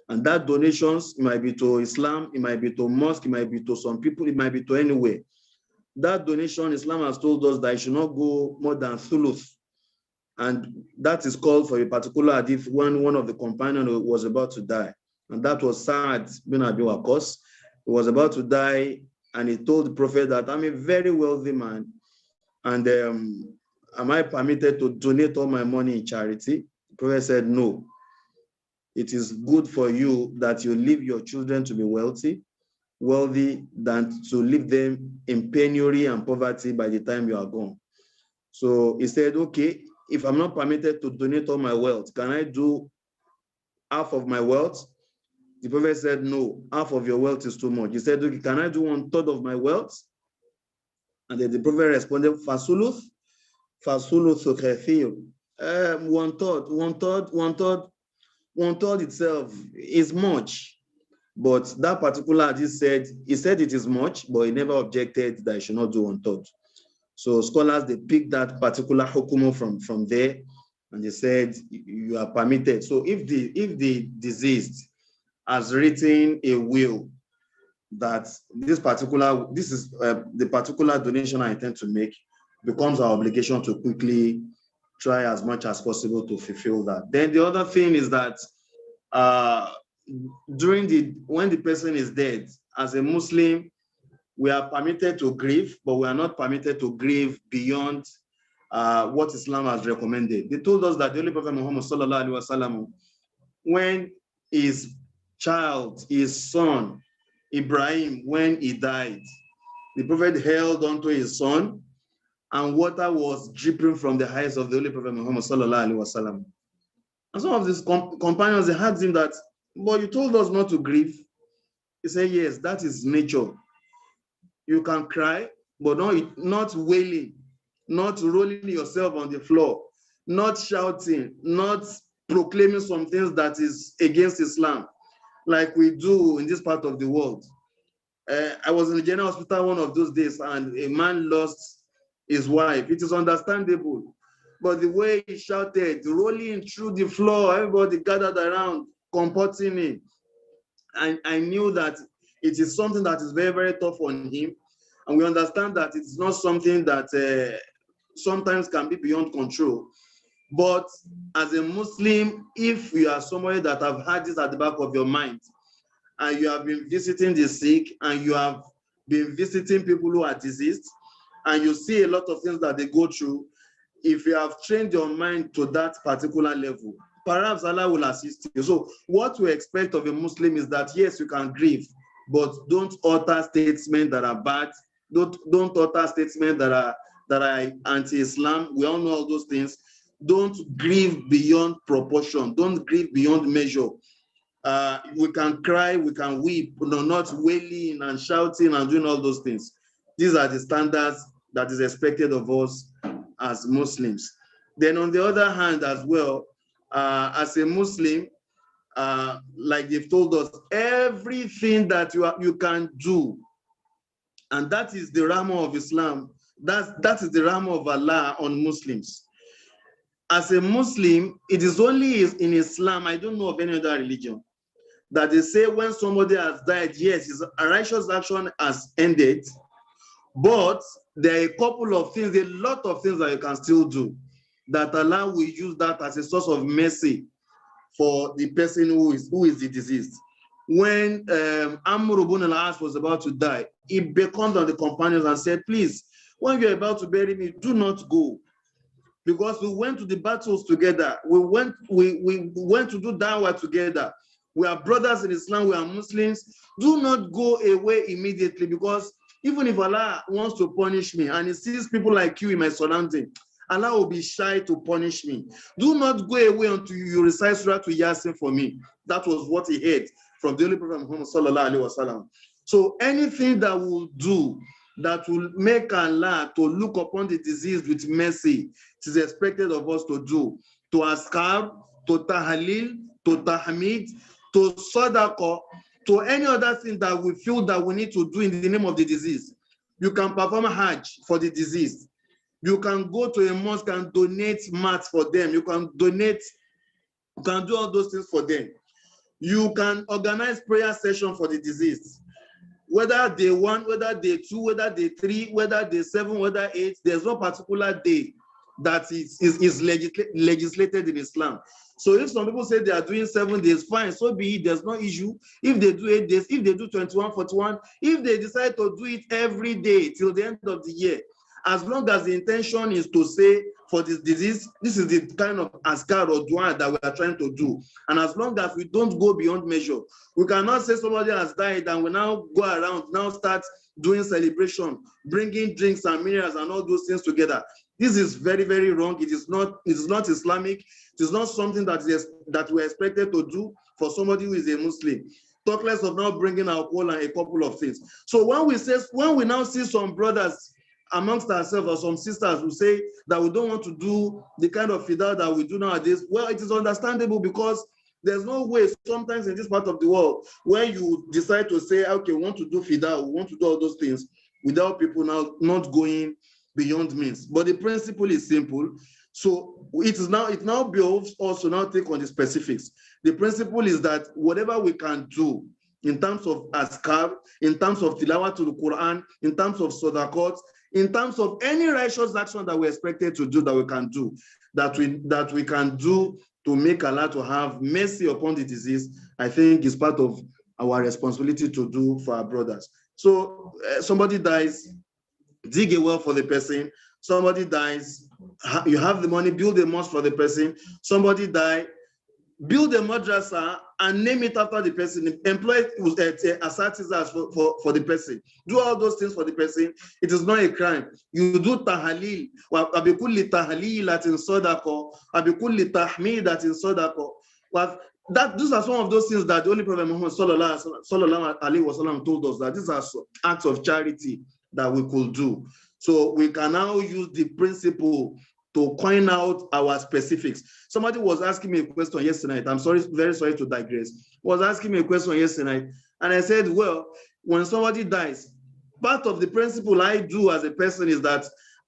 And that donations, it might be to Islam, it might be to mosque, it might be to some people, it might be to anywhere. That donation, Islam has told us that it should not go more than thuluth. And that is called for a particular hadith when one of the companions was about to die. And that was Sa'ad bin Abi Waqqas. He was about to die and he told the Prophet that I'm a very wealthy man and am I permitted to donate all my money in charity? The Prophet said, no. It is good for you that you leave your children to be wealthy than to leave them in penury and poverty by the time you are gone. So he said, okay, if I'm not permitted to donate all my wealth, can I do half of my wealth? The Prophet said, no, half of your wealth is too much. He said, okay, can I do 1/3 of my wealth? And then the Prophet responded, Fasuluth kathir. 1/3 itself is much. But that particular hadith he said it is much, but he never objected that he should not do 1/3. So scholars, they picked that particular hukumu from there, and they said you are permitted. So if the deceased has written a will that this is the particular donation I intend to make, becomes our obligation to quickly try as much as possible to fulfill that. Then the other thing is that when the person is dead, as a Muslim, we are permitted to grieve, but we are not permitted to grieve beyond what Islam has recommended. They told us that the Holy Prophet Muhammad sallallahu alaihi wasallam, when his son, Ibrahim, when he died, the Prophet held onto his son, and water was dripping from the eyes of the Holy Prophet Muhammad sallallahu alaihi wasallam. And some of his companions, they asked him that, but you told us not to grieve. He said, yes, that is nature. You can cry, but not wailing, not rolling yourself on the floor, not shouting, not proclaiming some things that is against Islam, like we do in this part of the world. I was in the general hospital one of those days, and a man lost his wife. It is understandable. But the way he shouted, rolling through the floor, everybody gathered around, comforting him. And I knew that it is something that is very, very tough on him. And we understand that it's not something that sometimes can be beyond control. But as a Muslim, if you are somebody that have had this at the back of your mind, and you have been visiting the sick, and you have been visiting people who are deceased, and you see a lot of things that they go through, if you have trained your mind to that particular level, perhaps Allah will assist you. So what we expect of a Muslim is that, yes, you can grieve, but don't utter statements that are bad. Don't utter statements that are anti-Islam. We all know all those things. Don't grieve beyond proportion. Don't grieve beyond measure. We can cry, we can weep, not wailing and shouting and doing all those things. These are the standards that is expected of us as Muslims. Then on the other hand as well, as a Muslim, like they've told us, everything that you can do, and that is the rahmah of Islam, that is the rahmah of Allah on Muslims. As a Muslim, it is only in Islam, I don't know of any other religion, that they say when somebody has died, yes, his righteous action has ended, but there are a couple of things, a lot of things that you can still do, that Allah will use that as a source of mercy for the person who is the deceased. When Amr ibn al-As was about to die, he beckoned on the companions and said, please, when you're about to bury me, do not go. Because we went to the battles together. We went to do dawah together. We are brothers in Islam, we are Muslims. Do not go away immediately, because even if Allah wants to punish me and he sees people like you in my surrounding, Allah will be shy to punish me. Do not go away until you recite Surah to Yasin for me. That was what he heard from the Holy Prophet Muhammad sallallahu alaihi wasallam. So anything that will do, that will make Allah to look upon the disease with mercy, it is expected of us to do. To askar, to tahlil, to tahmid, to sadaqah, to any other thing that we feel that we need to do in the name of the disease. You can perform Hajj for the disease. You can go to a mosque and donate mats for them. You can donate, you can do all those things for them. You can organize prayer session for the diseased. Whether day 1, whether day 2, whether day 3, whether day 7, whether 8, there's no particular day that is legislated in Islam. So if some people say they are doing 7 days, fine, so be it, there's no issue. If they do 8 days, if they do 21, 41, if they decide to do it every day till the end of the year, as long as the intention is to say for this disease, this is the kind of askar or dua that we are trying to do. And as long as we don't go beyond measure, we cannot say somebody has died and we now go around, now start doing celebration, bringing drinks and minerals and all those things together. This is very, very wrong. It is not Islamic. It is not something that we're expected to do for somebody who is a Muslim. Talk less of now bringing alcohol and a couple of things. So when we now see some brothers amongst ourselves or some sisters who say that we don't want to do the kind of fidal that we do nowadays, well, it is understandable, because there's no way sometimes in this part of the world when you decide to say, okay, we want to do fidal, we want to do all those things without people now not going beyond means. But the principle is simple. So it now behoves us to now take on the specifics. The principle is that whatever we can do in terms of askar, in terms of tilawah to the Quran, in terms of sadaqat, in terms of any righteous action that we're expected to do, that we can do, that we can do to make Allah to have mercy upon the disease, I think is part of our responsibility to do for our brothers. So somebody dies, dig a well for the person. Somebody dies, you have the money, build a mosque for the person. Somebody died, build a madrasa and name it after the person. Employ asatizas for the person. Do all those things for the person. It is not a crime. You do tahalil. Abikulli tahlilatin sadaqa. Abikulli tahmidatin sadaqa. These are some of those things that the Holy Prophet Muhammad sallallahu alaihi wasallam told us, that these are acts of charity that we could do. So we can now use the principle to coin out our specifics. Somebody was asking me a question yesterday night. I'm very sorry to digress. Was asking me a question yesterday night, and I said, well, when somebody dies, part of the principle I do as a person is that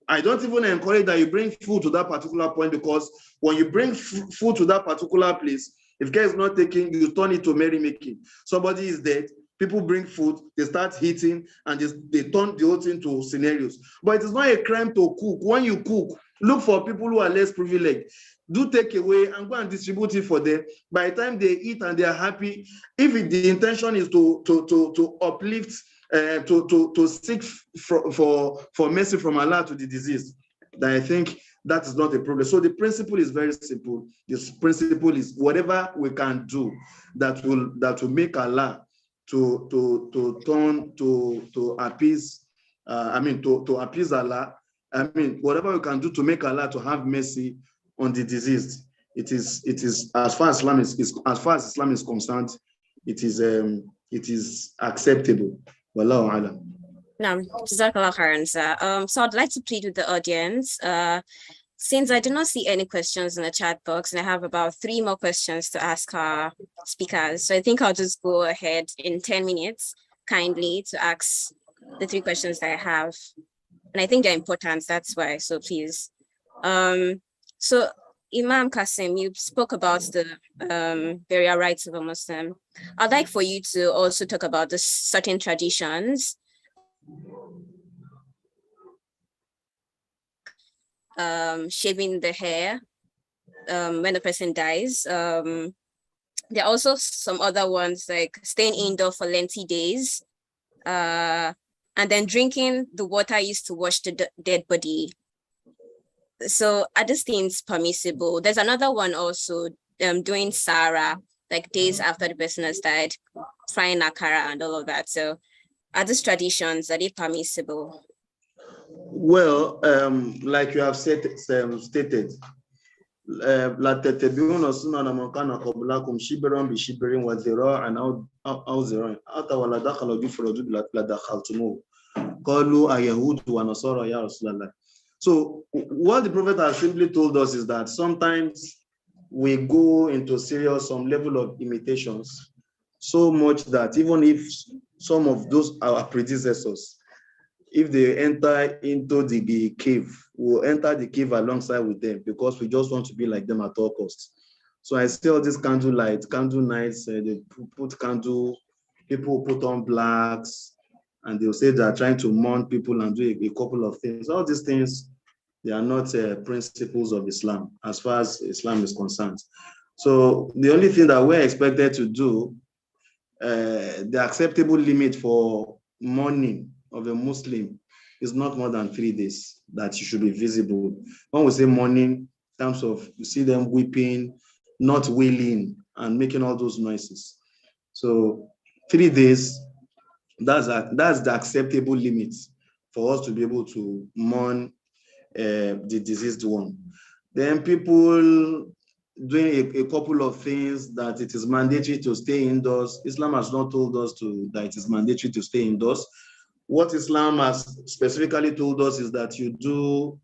I don't even encourage that you bring food to that particular point, because when you bring food to that particular place, if care is not taken, you turn it to merrymaking. Somebody is dead, People bring food, they start eating, and they turn the whole thing to scenarios. But it is not a crime to cook. When you cook, look for people who are less privileged. Do take away and go and distribute it for them. By the time they eat and they are happy, if the intention is to uplift, to seek for mercy from Allah to the disease, then I think that is not a problem. So the principle is very simple. This principle is whatever we can do that will make Allah to turn to appease. To appease Allah. Whatever we can do to make Allah to have mercy on the diseased. It is as far as Islam is concerned, it is acceptable. Wallahu alam. Jazakallah khairan, sir. So I'd like to plead with the audience. Since I do not see any questions in the chat box, and I have about 3 more questions to ask our speakers, so I think I'll just go ahead in 10 minutes, kindly, to ask the 3 questions that I have. And I think they're important, that's why, so please. So Imam Qasim, you spoke about the burial rights of a Muslim. I'd like for you to also talk about the certain traditions shaving the hair when the person dies. There are also some other ones like staying indoor for lengthy days, and then drinking the water used to wash the dead body. So are these things permissible? There's another one also, doing Sara, like days after the person has died, frying akara and all of that. So are these traditions, are they permissible? Well, like you have stated, لا تتبعون سنن من كان قبلكم شبرا بشبر وذراعا أو ذراع حتى ولا دخلوا جحر رجل لدخلتموه قالوا أيهود ونصارى يا رسول الله. So what the Prophet has simply told us is that sometimes we go into some level of imitations, so much that even if some of those our predecessors, if they enter into the cave, we'll enter the cave alongside with them because we just want to be like them at all costs. So I see all these candle nights, they put candle, people put on blacks, and they'll say they're trying to mourn people and do a couple of things. All these things, they are not principles of Islam as far as Islam is concerned. So the only thing that we're expected to do, the acceptable limit for mourning of a Muslim is not more than 3 days that you should be visible. When we say mourning, in terms of you see them weeping, not wailing and making all those noises. So 3 days, that's the acceptable limit for us to be able to mourn the deceased one. Then people doing a couple of things that it is mandatory to stay indoors. Islam has not told us that it is mandatory to stay indoors. What Islam has specifically told us is that you do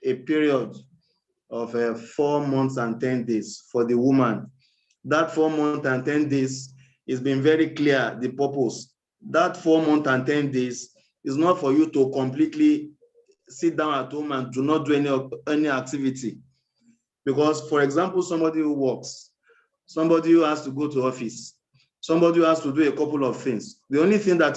a period of 4 months and 10 days for the woman. That 4 months and 10 days has been very clear, the purpose. That 4 months and 10 days is not for you to completely sit down at home and do not do any activity. Because, for example, somebody who works, somebody who has to go to office, somebody who has to do a couple of things. The only thing that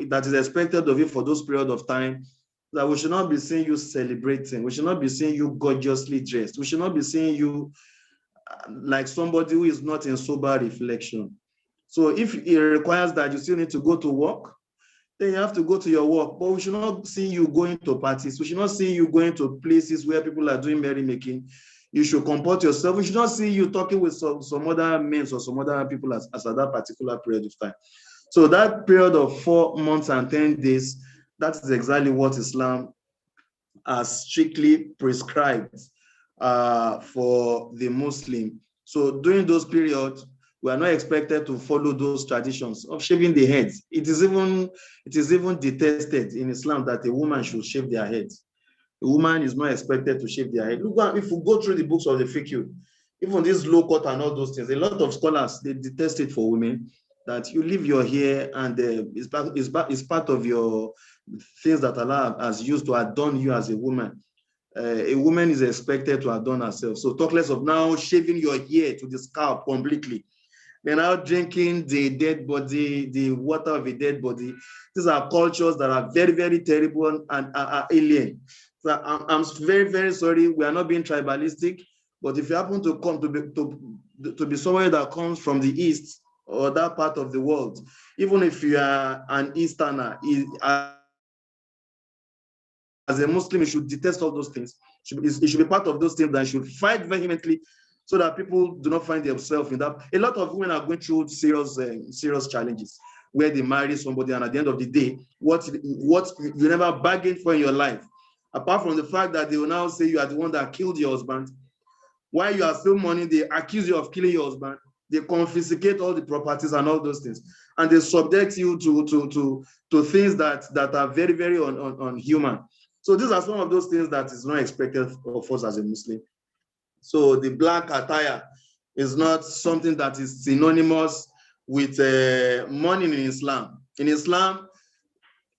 that is expected of you for those period of time, that we should not be seeing you celebrating. We should not be seeing you gorgeously dressed. We should not be seeing you like somebody who is not in sober reflection. So if it requires that you still need to go to work, then you have to go to your work. But we should not see you going to parties. We should not see you going to places where people are doing merrymaking. You should comport yourself. We should not see you talking with some other men or some other people as at that particular period of time. So that period of 4 months and 10 days, that is exactly what Islam has strictly prescribed for the Muslim. So during those periods, we are not expected to follow those traditions of shaving the heads. It is even detested in Islam that a woman should shave their heads. A woman is not expected to shave their head. Look, if we go through the books of the fiqh, even this low cut and all those things, a lot of scholars, they detest it for women, that you leave your hair and it's part of your things that Allah has used to adorn you as a woman. A woman is expected to adorn herself. So talk less of now shaving your hair to the scalp completely. They're now drinking the dead body, the water of a dead body. These are cultures that are very, very terrible and are alien. So I'm very, very sorry. We are not being tribalistic, but if you happen to come to be somewhere that comes from the East or that part of the world, even if you are an Easterner, as a Muslim, you should detest all those things. It should be part of those things that should fight vehemently so that people do not find themselves in that. A lot of women are going through serious challenges where they marry somebody, and at the end of the day, what you never bargained for in your life, apart from the fact that they will now say you are the one that killed your husband, while you are still money, they accuse you of killing your husband, they confiscate all the properties and all those things, and they subject you to things that are very, very unhuman. So these are some of those things that is not expected of us as a Muslim. So the black attire is not something that is synonymous with mourning in Islam. In Islam,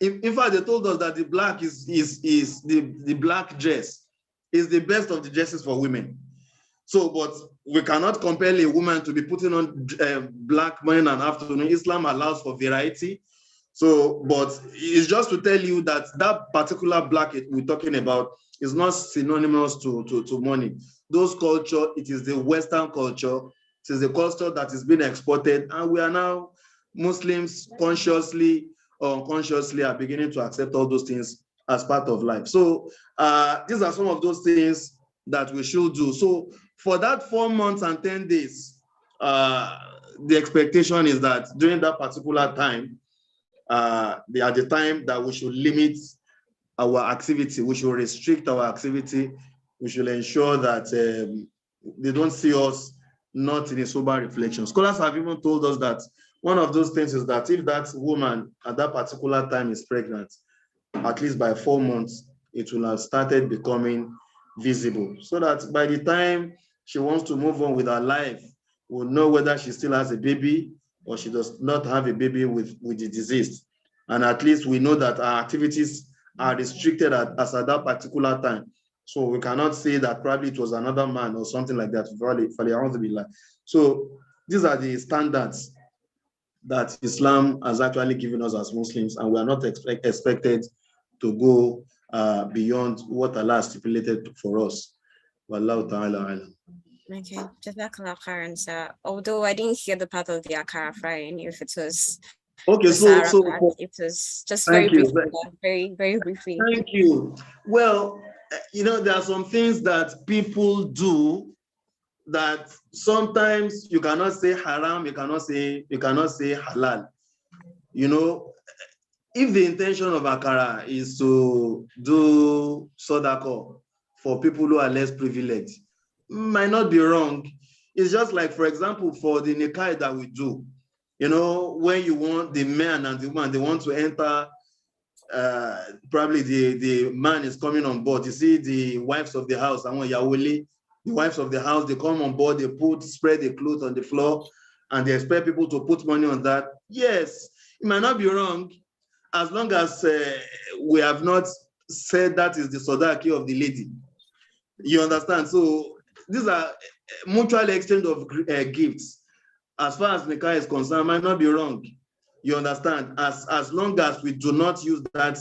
in fact, they told us that the black is the black dress is the best of the dresses for women. So, but we cannot compel a woman to be putting on black morning and afternoon. Islam allows for variety. So, but it's just to tell you that that particular black we're talking about is not synonymous to mourning. Those culture, it is the Western culture. It is the culture that is being exported, and we are now Muslims consciously or unconsciously are beginning to accept all those things as part of life. So these are some of those things that we should do. So for that 4 months and 10 days, the expectation is that during that particular time, at the time that we should limit our activity, we should restrict our activity, we should ensure that they don't see us not in a sober reflection. Scholars have even told us that one of those things is that if that woman at that particular time is pregnant, at least by 4 months, it will have started becoming visible, so that by the time she wants to move on with her life, we'll know whether she still has a baby or she does not have a baby with the deceased. And at least we know that our activities are restricted at that particular time. So we cannot say that probably it was another man or something like that. So these are the standards that Islam has actually given us as Muslims, and we are not expected to go beyond what Allah stipulated for us. Wallahu ta'ala alam. Okay, Jazakallah khairan, sir. Although I didn't hear the part of the akara frying, if it was okay, it was just very briefly, very briefly. Thank you. Well, there are some things that people do that sometimes you cannot say haram, you cannot say halal. If the intention of akara is to do sadaqah for people who are less privileged, might not be wrong. It's just like, for example, for the nikah that we do, when you want the man and the woman, they want to enter, probably the man is coming on board. You see the wives of the house, the wives of the house, they come on board, they spread the clothes on the floor, and they expect people to put money on that. Yes, it might not be wrong, as long as we have not said that is the sadaqah of the lady. You understand? So these are mutual exchange of gifts. As far as nikah is concerned, might not be wrong. You understand? As long as we do not use that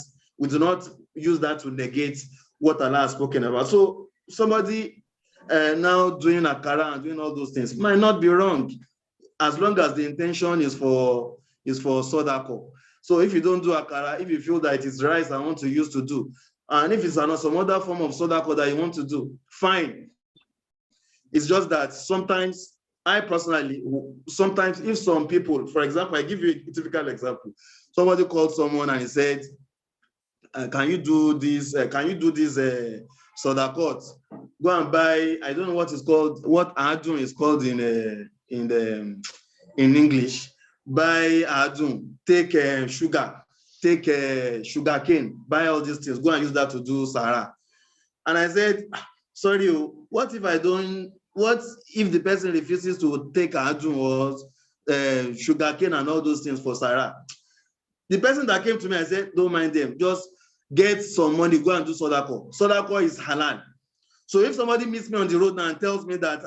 to negate what Allah has spoken about. So somebody now doing akara and doing all those things might not be wrong, as long as the intention is for sadaqah. So if you don't do akara, if you feel that it is rice I want to use to do, and if it's some other form of sadaqah that you want to do, fine. It's just that sometimes, I personally, if some people, for example, I give you a typical example. Somebody called someone and he said, can you do this sadaqah? Go and buy, I don't know what adun is called in English. Buy adun, take sugar, take sugar cane, buy all these things, go and use that to do sahara. And I said, sorry, what if the person refuses to take adun or sugar cane and all those things for sahara? The person that came to me, I said, don't mind them, just get some money, go and do sadaqah. Sadaqah is halal. So if somebody meets me on the road now and tells me that,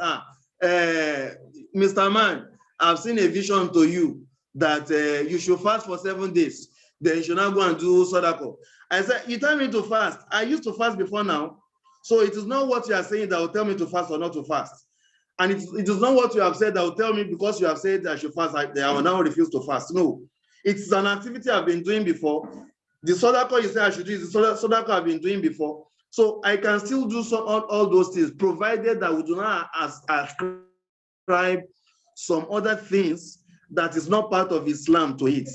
Mr. Man, I've seen a vision to you that you should fast for 7 days. Then you should not go and do sadaqah. I said, you tell me to fast. I used to fast before now. So it is not what you are saying that will tell me to fast or not to fast. And it is not what you have said that will tell me because you have said I should fast, I will now refuse to fast. No, it's an activity I've been doing before. The sadaqah you say I should do is the sadaqah I've been doing before. So I can still do all those things, provided that we do not ascribe some other things that is not part of Islam to it.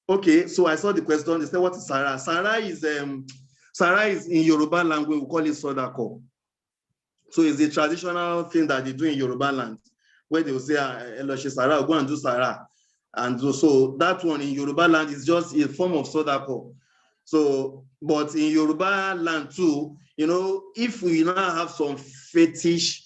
Okay, so I saw the question. They said, what is Sarah? Sarah is in Yoruba language, we call it Sodako. So it's a traditional thing that they do in Yoruba land, where they will say, Eloshe Sarah, go and do Sarah. And so that one in Yoruba land is just a form of Sodako. So, but in Yoruba land too, you know, if we now have some fetish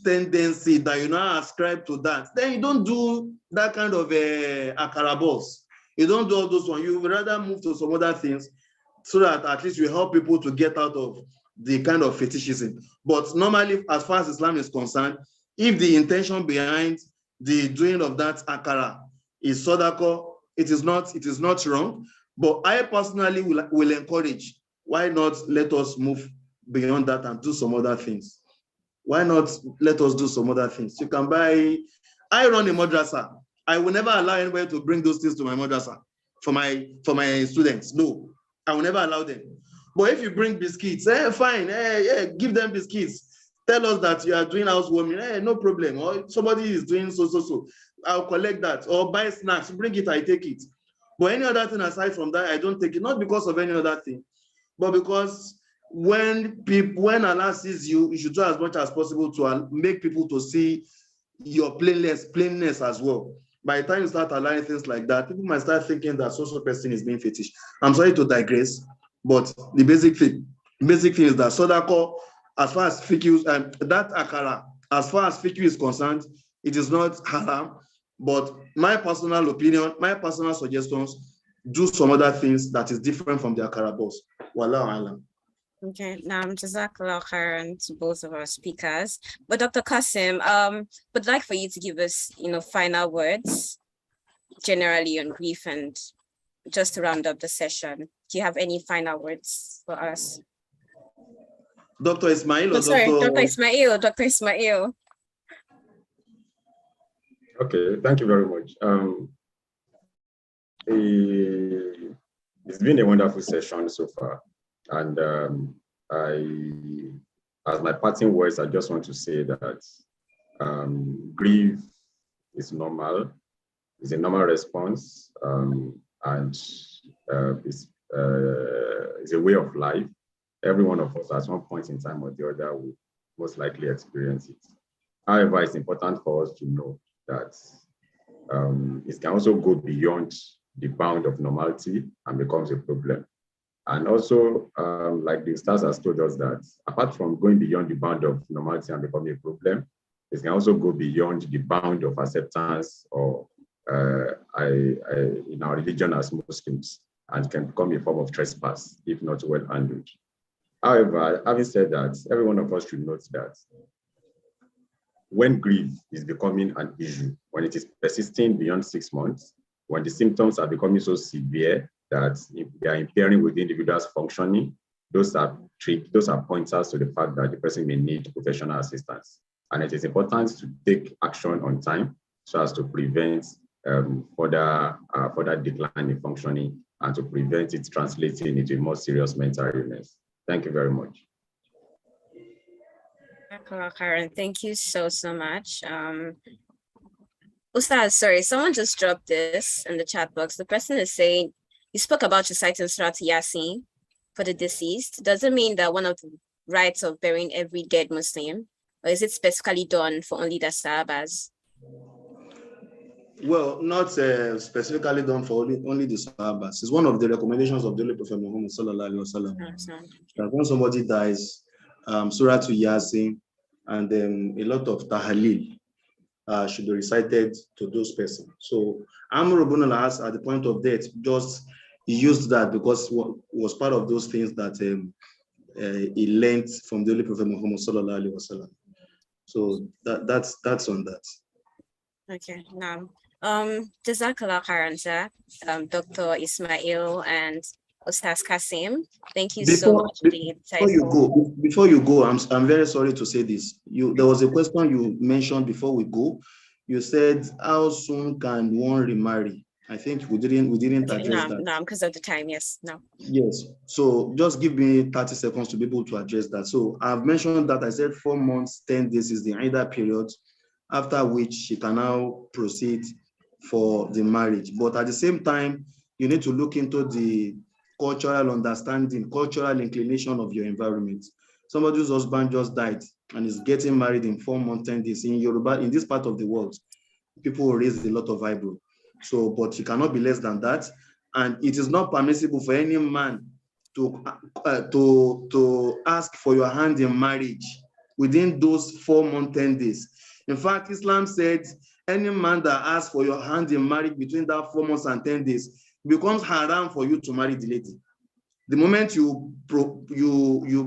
tendency that you now ascribe to that, then you don't do that kind of akara balls. You don't do all those ones. You would rather move to some other things so that at least you help people to get out of the kind of fetishism. But normally, as far as Islam is concerned, if the intention behind the doing of that akara is sadaqah, it is not wrong. But I personally will encourage, why not let us move beyond that and do some other things? Why not let us do some other things? You can buy, I run a madrasa. I will never allow anybody to bring those things to my madrasa for my students. No, I will never allow them. But if you bring biscuits, fine, give them biscuits. Tell us that you are doing housewarming, no problem. Or somebody is doing so. I'll collect that. Or buy snacks, bring it, I take it. But any other thing aside from that, I don't take it. Not because of any other thing, but because when Allah sees you, you should do as much as possible to make people to see your plainness as well. By the time you start allowing things like that, people might start thinking that social person is being fetish. I'm sorry to digress, but the basic thing is that sadaqah, as far as fiqh, that akara, as far as fiqh is concerned, it is not haram. But my personal opinion, my personal suggestions, do some other things that is different from the akara balls. Wallahu alam. Okay, now Jazakallah khairan to both of our speakers. But Dr. Qasim, would like for you to give us, final words generally on grief and just to round up the session. Do you have any final words for us? Dr. Ismail or Dr. Ismail. Okay, thank you very much. It's been a wonderful session so far. And as my parting words, I just want to say that grief is normal. It's a normal response, and it's a way of life. Every one of us, at one point in time or the other, will most likely experience it. However, it's important for us to know that it can also go beyond the bound of normality and becomes a problem. And also, like the stars has told us that apart from going beyond the bound of normality and becoming a problem, it can also go beyond the bound of acceptance or in our religion as Muslims, and can become a form of trespass if not well handled. However, having said that, every one of us should note that when grief is becoming an issue, when it is persisting beyond 6 months, when the symptoms are becoming so severe that they are impairing with the individual's functioning, those are pointers to the fact that the person may need professional assistance. And it is important to take action on time so as to prevent further decline in functioning and to prevent it translating into a more serious mental illness. Thank you very much. Karen, thank you so much. Ustaz, sorry, someone just dropped this in the chat box. The person is saying, you spoke about reciting Surah Yasin for the deceased. Does it mean that one of the rites of burying every dead Muslim, or is it specifically done for only the Sahabas? Well, not specifically done for only the Sahabas. It's one of the recommendations of the Holy Prophet Muhammad sallallahu alaihi wasallam. That when somebody dies, Surah Yasin and a lot of Tahleel should be recited to those persons. So Amr ibn al-As at the point of death just used that because it was part of those things that he learned from the Holy Prophet Muhammad sallallahu alaihi wasallam. So that's on that. Okay, now, Jazakallah khairan, sir, Dr. Ismail and Ustaz Kasim. Thank you so much for the insightful. Before you go, I'm very sorry to say this. There was a question you mentioned before we go. You said, how soon can one remarry? I think we didn't address that. No, because of the time, yes, no. Yes. So just give me 30 seconds to be able to address that. So I've mentioned that I said 4 months, 10 days is the either period, after which she can now proceed for the marriage. But at the same time, you need to look into the cultural understanding, cultural inclination of your environment. Somebody whose husband just died and is getting married in 4 months, 10 days in Yoruba, in this part of the world, people will raise a lot of eyebrow. So, but you cannot be less than that. And it is not permissible for any man to ask for your hand in marriage within those 4 months, 10 days. In fact, Islam said any man that asks for your hand in marriage between that 4 months and 10 days becomes haram for you to marry the lady. The moment you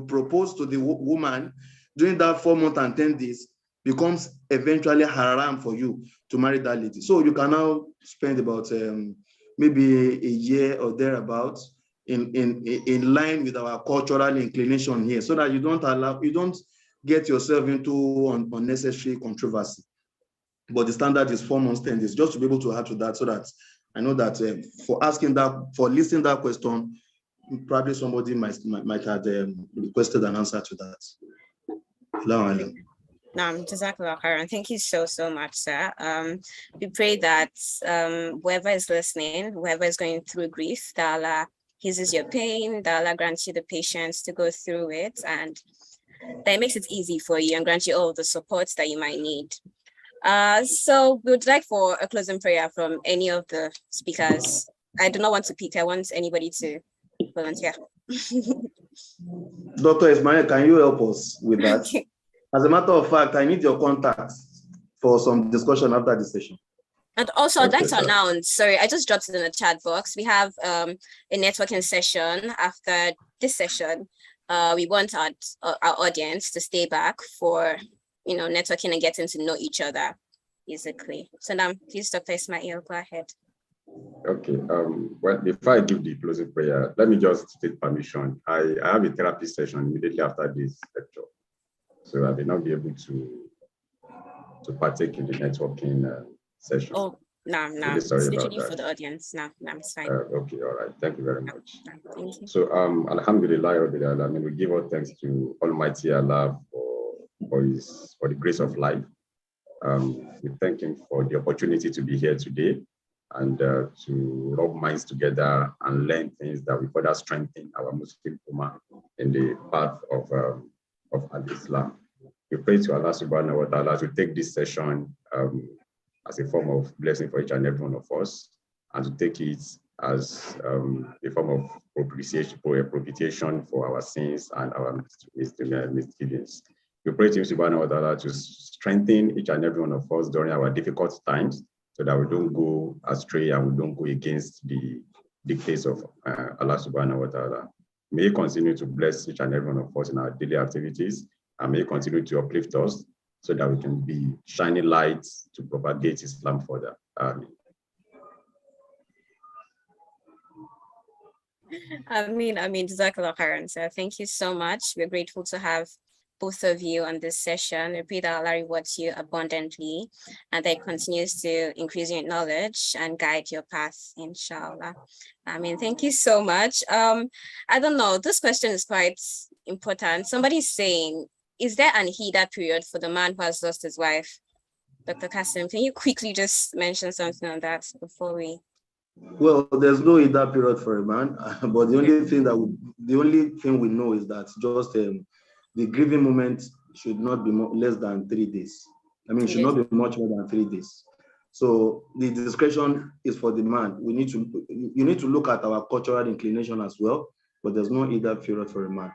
propose to the woman during that 4 months and 10 days becomes eventually haram for you to marry that lady. So you can now spend about maybe a year or thereabouts in line with our cultural inclination here, so that you don't get yourself into unnecessary controversy. But the standard is 4 months, 10 days, just to be able to add to that, so that I know that for listing that question, probably somebody might have requested an answer to that. Jazakallah khairan. Thank you so much, sir. We pray that whoever is listening, whoever is going through grief, that Allah eases your pain, that Allah grants you the patience to go through it, and that it makes it easy for you and grants you all the support that you might need. So we would like for a closing prayer from any of the speakers. I do not want to pick. I want anybody to volunteer. Dr. Ismail, can you help us with that? Okay. As a matter of fact, I need your contacts for some discussion after this session. And also, I'd like to announce, sorry, I just dropped it in the chat box. We have a networking session after this session. We want our audience to stay back for, networking and getting to know each other, basically. So now, please, Dr. Ismail, go ahead. Okay. Well, before I give the closing prayer, let me just take permission. I have a therapy session immediately after this lecture, so I may not be able to partake in the networking session. Oh, no. Really it's literally for the audience. No, it's fine. Okay, all right. Thank you very much. Thank you. So, Alhamdulillah, we give all thanks to Almighty Allah for the grace of life. We thank Him for the opportunity to be here today and to rub minds together and learn things that will further strengthen our Muslim Ummah in the path of Al-Islam. We pray to Allah subhanahu wa ta'ala to take this session as a form of blessing for each and every one of us, and to take it as a form of propitiation for our sins and our misgivings. We pray to Him subhanahu wa ta'ala to strengthen each and every one of us during our difficult times, so that we don't go astray and we don't go against the dictates of Allah subhanahu wa ta'ala. May He continue to bless each and every one of us in our daily activities, and may He continue to uplift us so that we can be shining lights to propagate Islam further. Amen. Jazakallah khairan, sir. Thank you so much. We're grateful to have both of you on this session. We pray that Allah rewards you abundantly and that it continues to increase your knowledge and guide your path, inshallah. Thank you so much. I don't know, this question is quite important. Somebody's saying, is there an Hida period for the man who has lost his wife? Dr. Kasim, can you quickly just mention something on that before we... Well, there's no Hida period for a man, but the only thing we know is that just the grieving moment should not be less than 3 days. It should not be much more than 3 days. So the discretion is for the man. You need to look at our cultural inclination as well, but there's no Hida period for a man.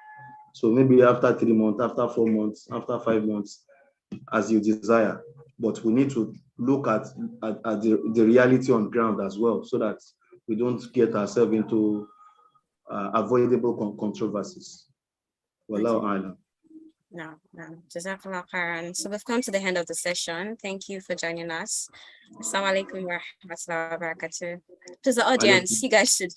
So maybe after 3 months, after 4 months, after 5 months, as you desire. But we need to look at the reality on ground as well, so that we don't get ourselves into avoidable controversies. Wallahu a'lam. No, no. Jazakallah khairan. So we've come to the end of the session. Thank you for joining us. Assalamu alaikum wa rahmatullahi wa barakatuh. To the audience, you guys should